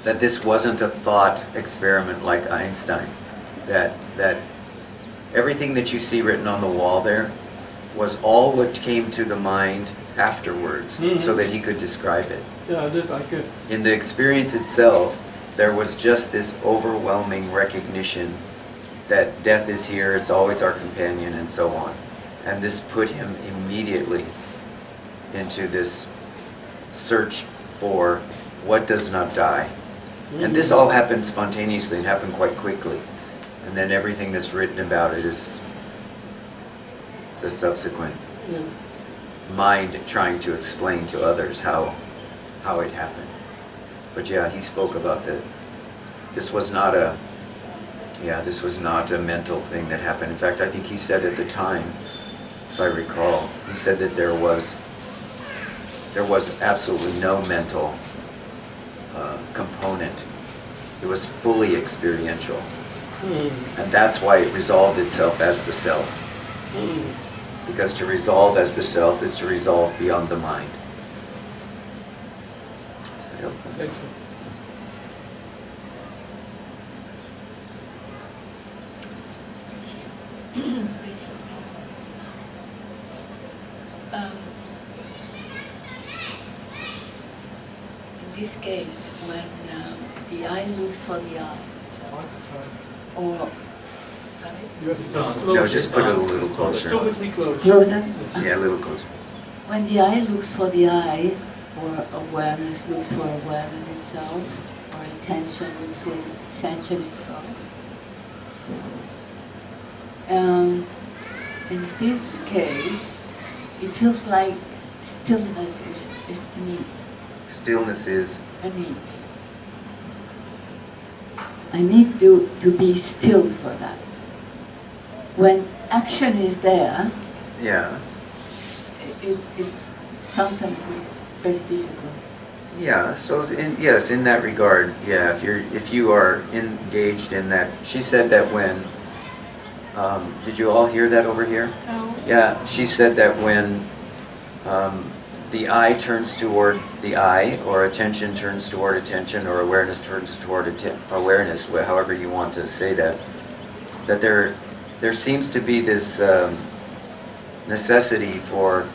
that this wasn't a thought experiment like Einstein. That everything that you see written on the wall there was all what came to the mind afterwards, so that he could describe it. Yeah, that I get. In the experience itself, there was just this overwhelming recognition that death is here, it's always our companion, and so on. And this put him immediately into this search for what does not die. And this all happened spontaneously and happened quite quickly. And then everything that's written about it is the subsequent Yeah. mind trying to explain to others how it happened. But yeah, he spoke about that. This was not a mental thing that happened. In fact, I think he said at the time, if I recall, he said that there was absolutely no mental component. It was fully experiential. And that's why it resolved itself as the self. Because to resolve as the self is to resolve beyond the mind. Is that helpful? Thank you. Rishi. In this case, when the eye looks for the eye, or sorry, You have to talk closer. No, just put it a little closer. Stupidly close. closer. Yeah, a little closer. When the eye looks for the eye, or awareness looks for awareness itself, or attention looks for attention itself. In this case, it feels like stillness is need, Stillness is, a need. I need to be still for that. When action is there, yeah. it sometimes it's very difficult. Yeah, so yes, in that regard, yeah, if you are engaged in that, she said that when, did you all hear that over here? No. Yeah, she said that when the eye turns toward the eye, or attention turns toward attention, or awareness turns toward awareness, however you want to say that, that there seems to be this necessity for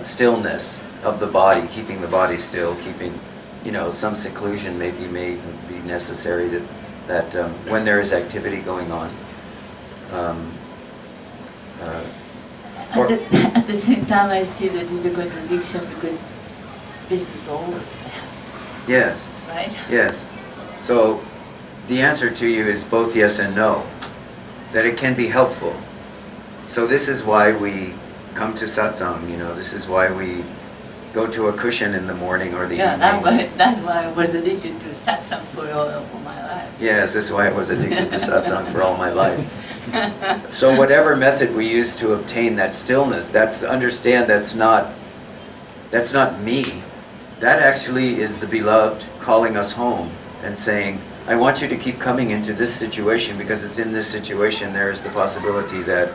stillness of the body, keeping the body still, keeping, some seclusion may be necessary, that when there is activity going on. At the same time, I see that there's a contradiction because this is always there, Yes, right? yes. So the answer to you is both yes and no, that it can be helpful. So this is why we come to satsang, this is why we go to a cushion in the morning or the evening. That's why I was addicted to satsang for my life. Yes, that's why I was addicted to satsang for all my life. So whatever method we use to obtain that stillness, understand that's not me. That actually is the beloved calling us home and saying, I want you to keep coming into this situation because it's in this situation there is the possibility that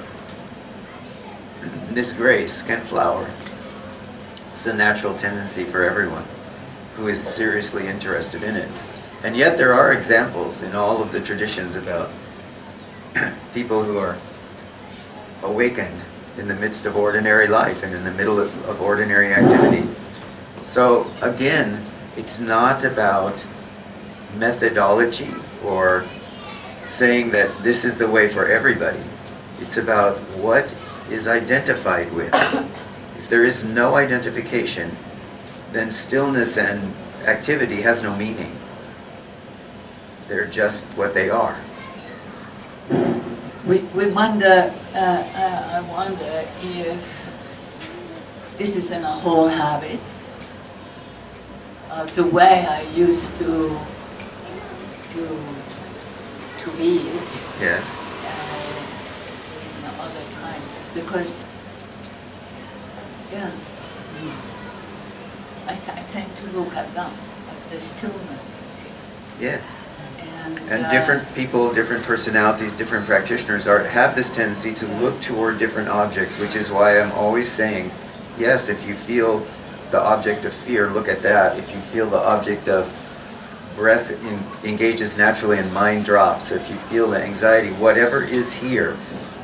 this grace can flower. It's the natural tendency for everyone who is seriously interested in it. And yet there are examples in all of the traditions about people who are awakened in the midst of ordinary life and in the middle of ordinary activity. So again, it's not about methodology or saying that this is the way for everybody. It's about what is identified with. If there is no identification, then stillness and activity has no meaning. They're just what they are. We wonder, I wonder if this is in a whole habit. The way I used to read Yes. in other times, because I tend to look at that, at the stillness, you see. Yes. And And different people, different personalities, different practitioners have this tendency to look toward different objects, which is why I'm always saying, yes, if you feel the object of fear, look at that. If you feel the object of breath engages naturally and mind drops, if you feel the anxiety, whatever is here,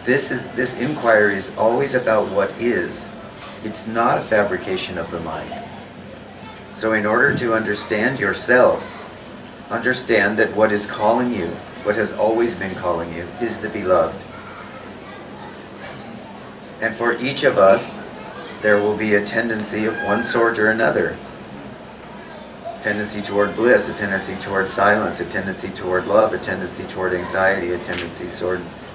this inquiry is always about what is. It's not a fabrication of the mind. So in order to understand yourself, understand that what is calling you, what has always been calling you, is the beloved. And for each of us, there will be a tendency of one sort or another. A tendency toward bliss, a tendency toward silence, a tendency toward love, a tendency toward anxiety, a tendency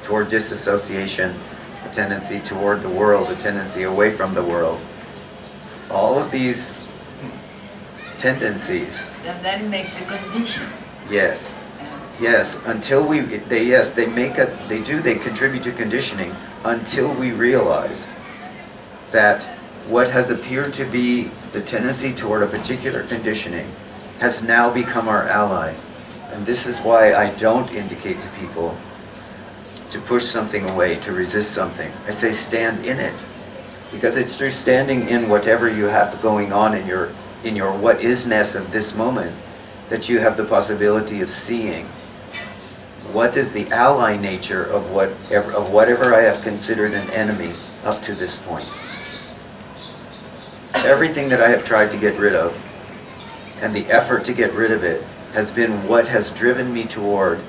toward disassociation, a tendency toward the world, a tendency away from the world. All of these tendencies. that it makes a condition. Yes. And Yes, until they contribute to conditioning until we realize that what has appeared to be the tendency toward a particular conditioning has now become our ally. And this is why I don't indicate to people to push something away, to resist something. I say stand in it. Because it's through standing in whatever you have going on in your what isness of this moment that you have the possibility of seeing what is the ally nature of whatever I have considered an enemy up to this point. Everything that I have tried to get rid of, and the effort to get rid of it, has been what has driven me toward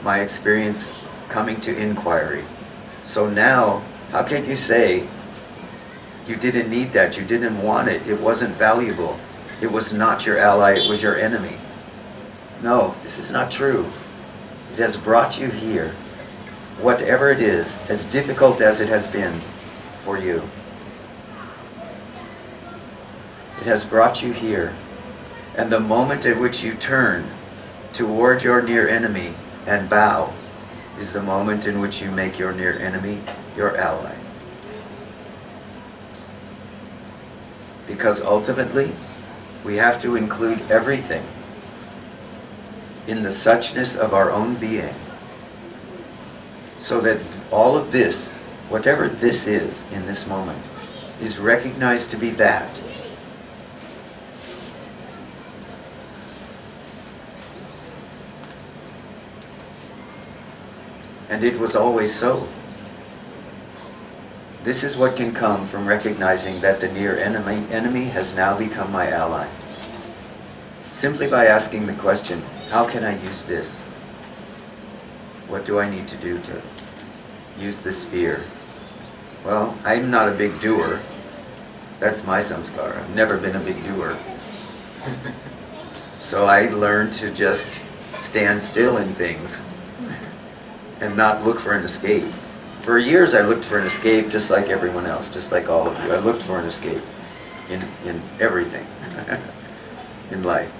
my experience coming to inquiry. So now, how can you say you didn't need that, you didn't want it, it wasn't valuable, it was not your ally, it was your enemy? No, this is not true. It has brought you here. Whatever it is, as difficult as it has been for you, it has brought you here. And the moment at which you turn toward your near enemy and bow is the moment in which you make your near enemy your ally. Because ultimately, we have to include everything in the suchness of our own being, so that all of this, whatever this is in this moment, is recognized to be that. And it was always so. This is what can come from recognizing that the near enemy has now become my ally. Simply by asking the question, how can I use this? What do I need to do to use this fear? Well, I'm not a big doer. That's my samskara. I've never been a big doer. So I learned to just stand still in things and not look for an escape. For years I looked for an escape just like everyone else, just like all of you. I looked for an escape in everything in life.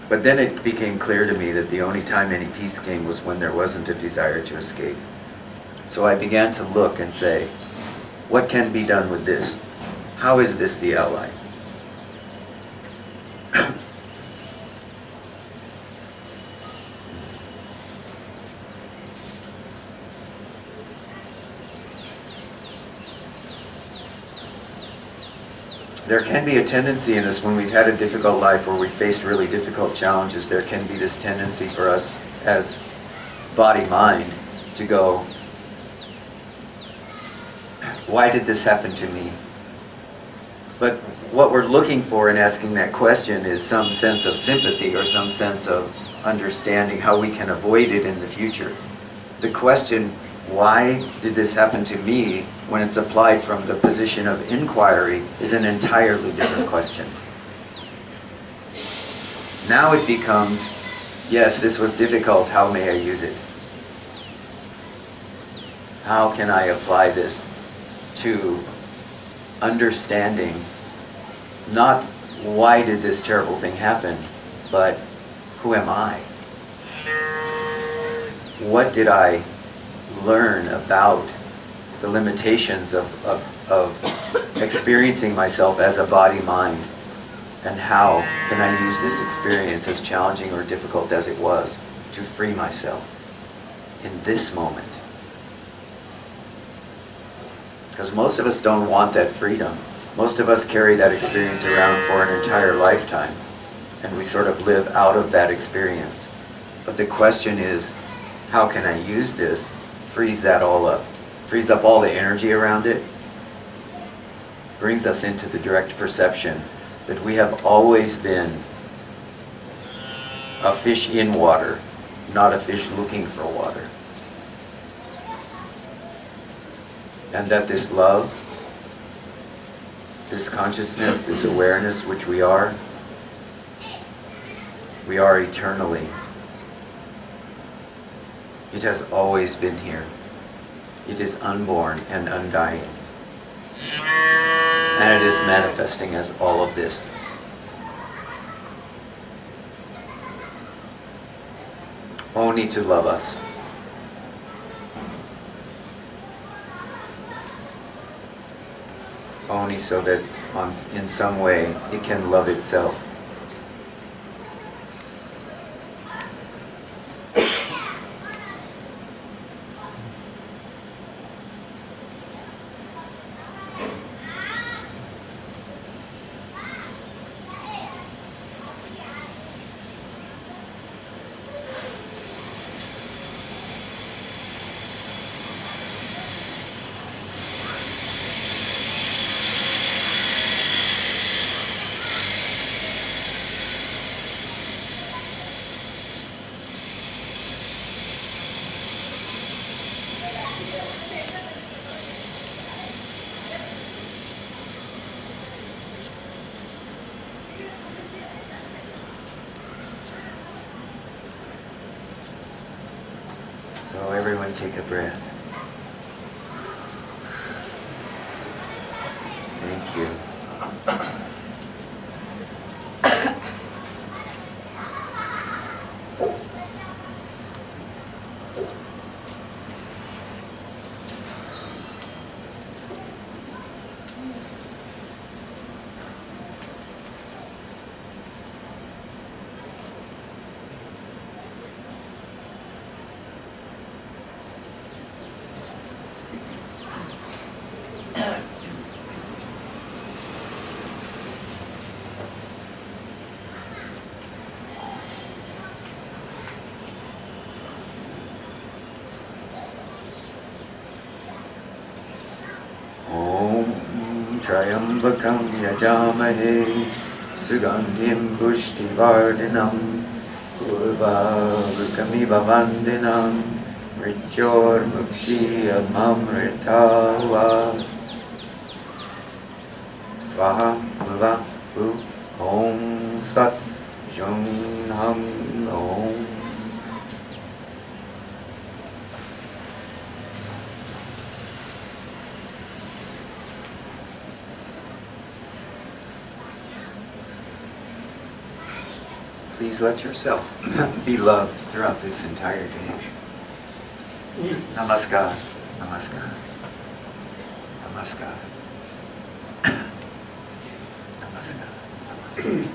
But then it became clear to me that the only time any peace came was when there wasn't a desire to escape. So I began to look and say, what can be done with this? How is this the ally? There can be a tendency in us when we've had a difficult life or we've faced really difficult challenges, there can be this tendency for us as body-mind to go, why did this happen to me? But what we're looking for in asking that question is some sense of sympathy or some sense of understanding how we can avoid it in the future. The question, why did this happen to me, when it's applied from the position of inquiry, is an entirely different question. Now it becomes, yes, this was difficult, how may I use it? How can I apply this to understanding not why did this terrible thing happen, but who am I? What did I learn about the limitations of experiencing myself as a body-mind? And how can I use this experience, as challenging or difficult as it was, to free myself in this moment? Because most of us don't want that freedom. Most of us carry that experience around for an entire lifetime, and we sort of live out of that experience. But the question is, how can I use this, freeze that all up, frees up all the energy around it, brings us into the direct perception that we have always been a fish in water, not a fish looking for water. And that this love, this consciousness, this awareness which we are eternally. It has always been here. It is unborn and undying. And it is manifesting as all of this. Only to love us. Only so that in some way it can love itself. So everyone take a breath. Thank you. Trayambakam yajamahe sugandhim pushtivardhanam urvavukamiva vandhanam mrityormukshiyamamritava swaha bhuva bhu om sat jung ham om. Please let yourself be loved throughout this entire day. Namaskar. Namaskar. Namaskar. Namaskar. Namaskar.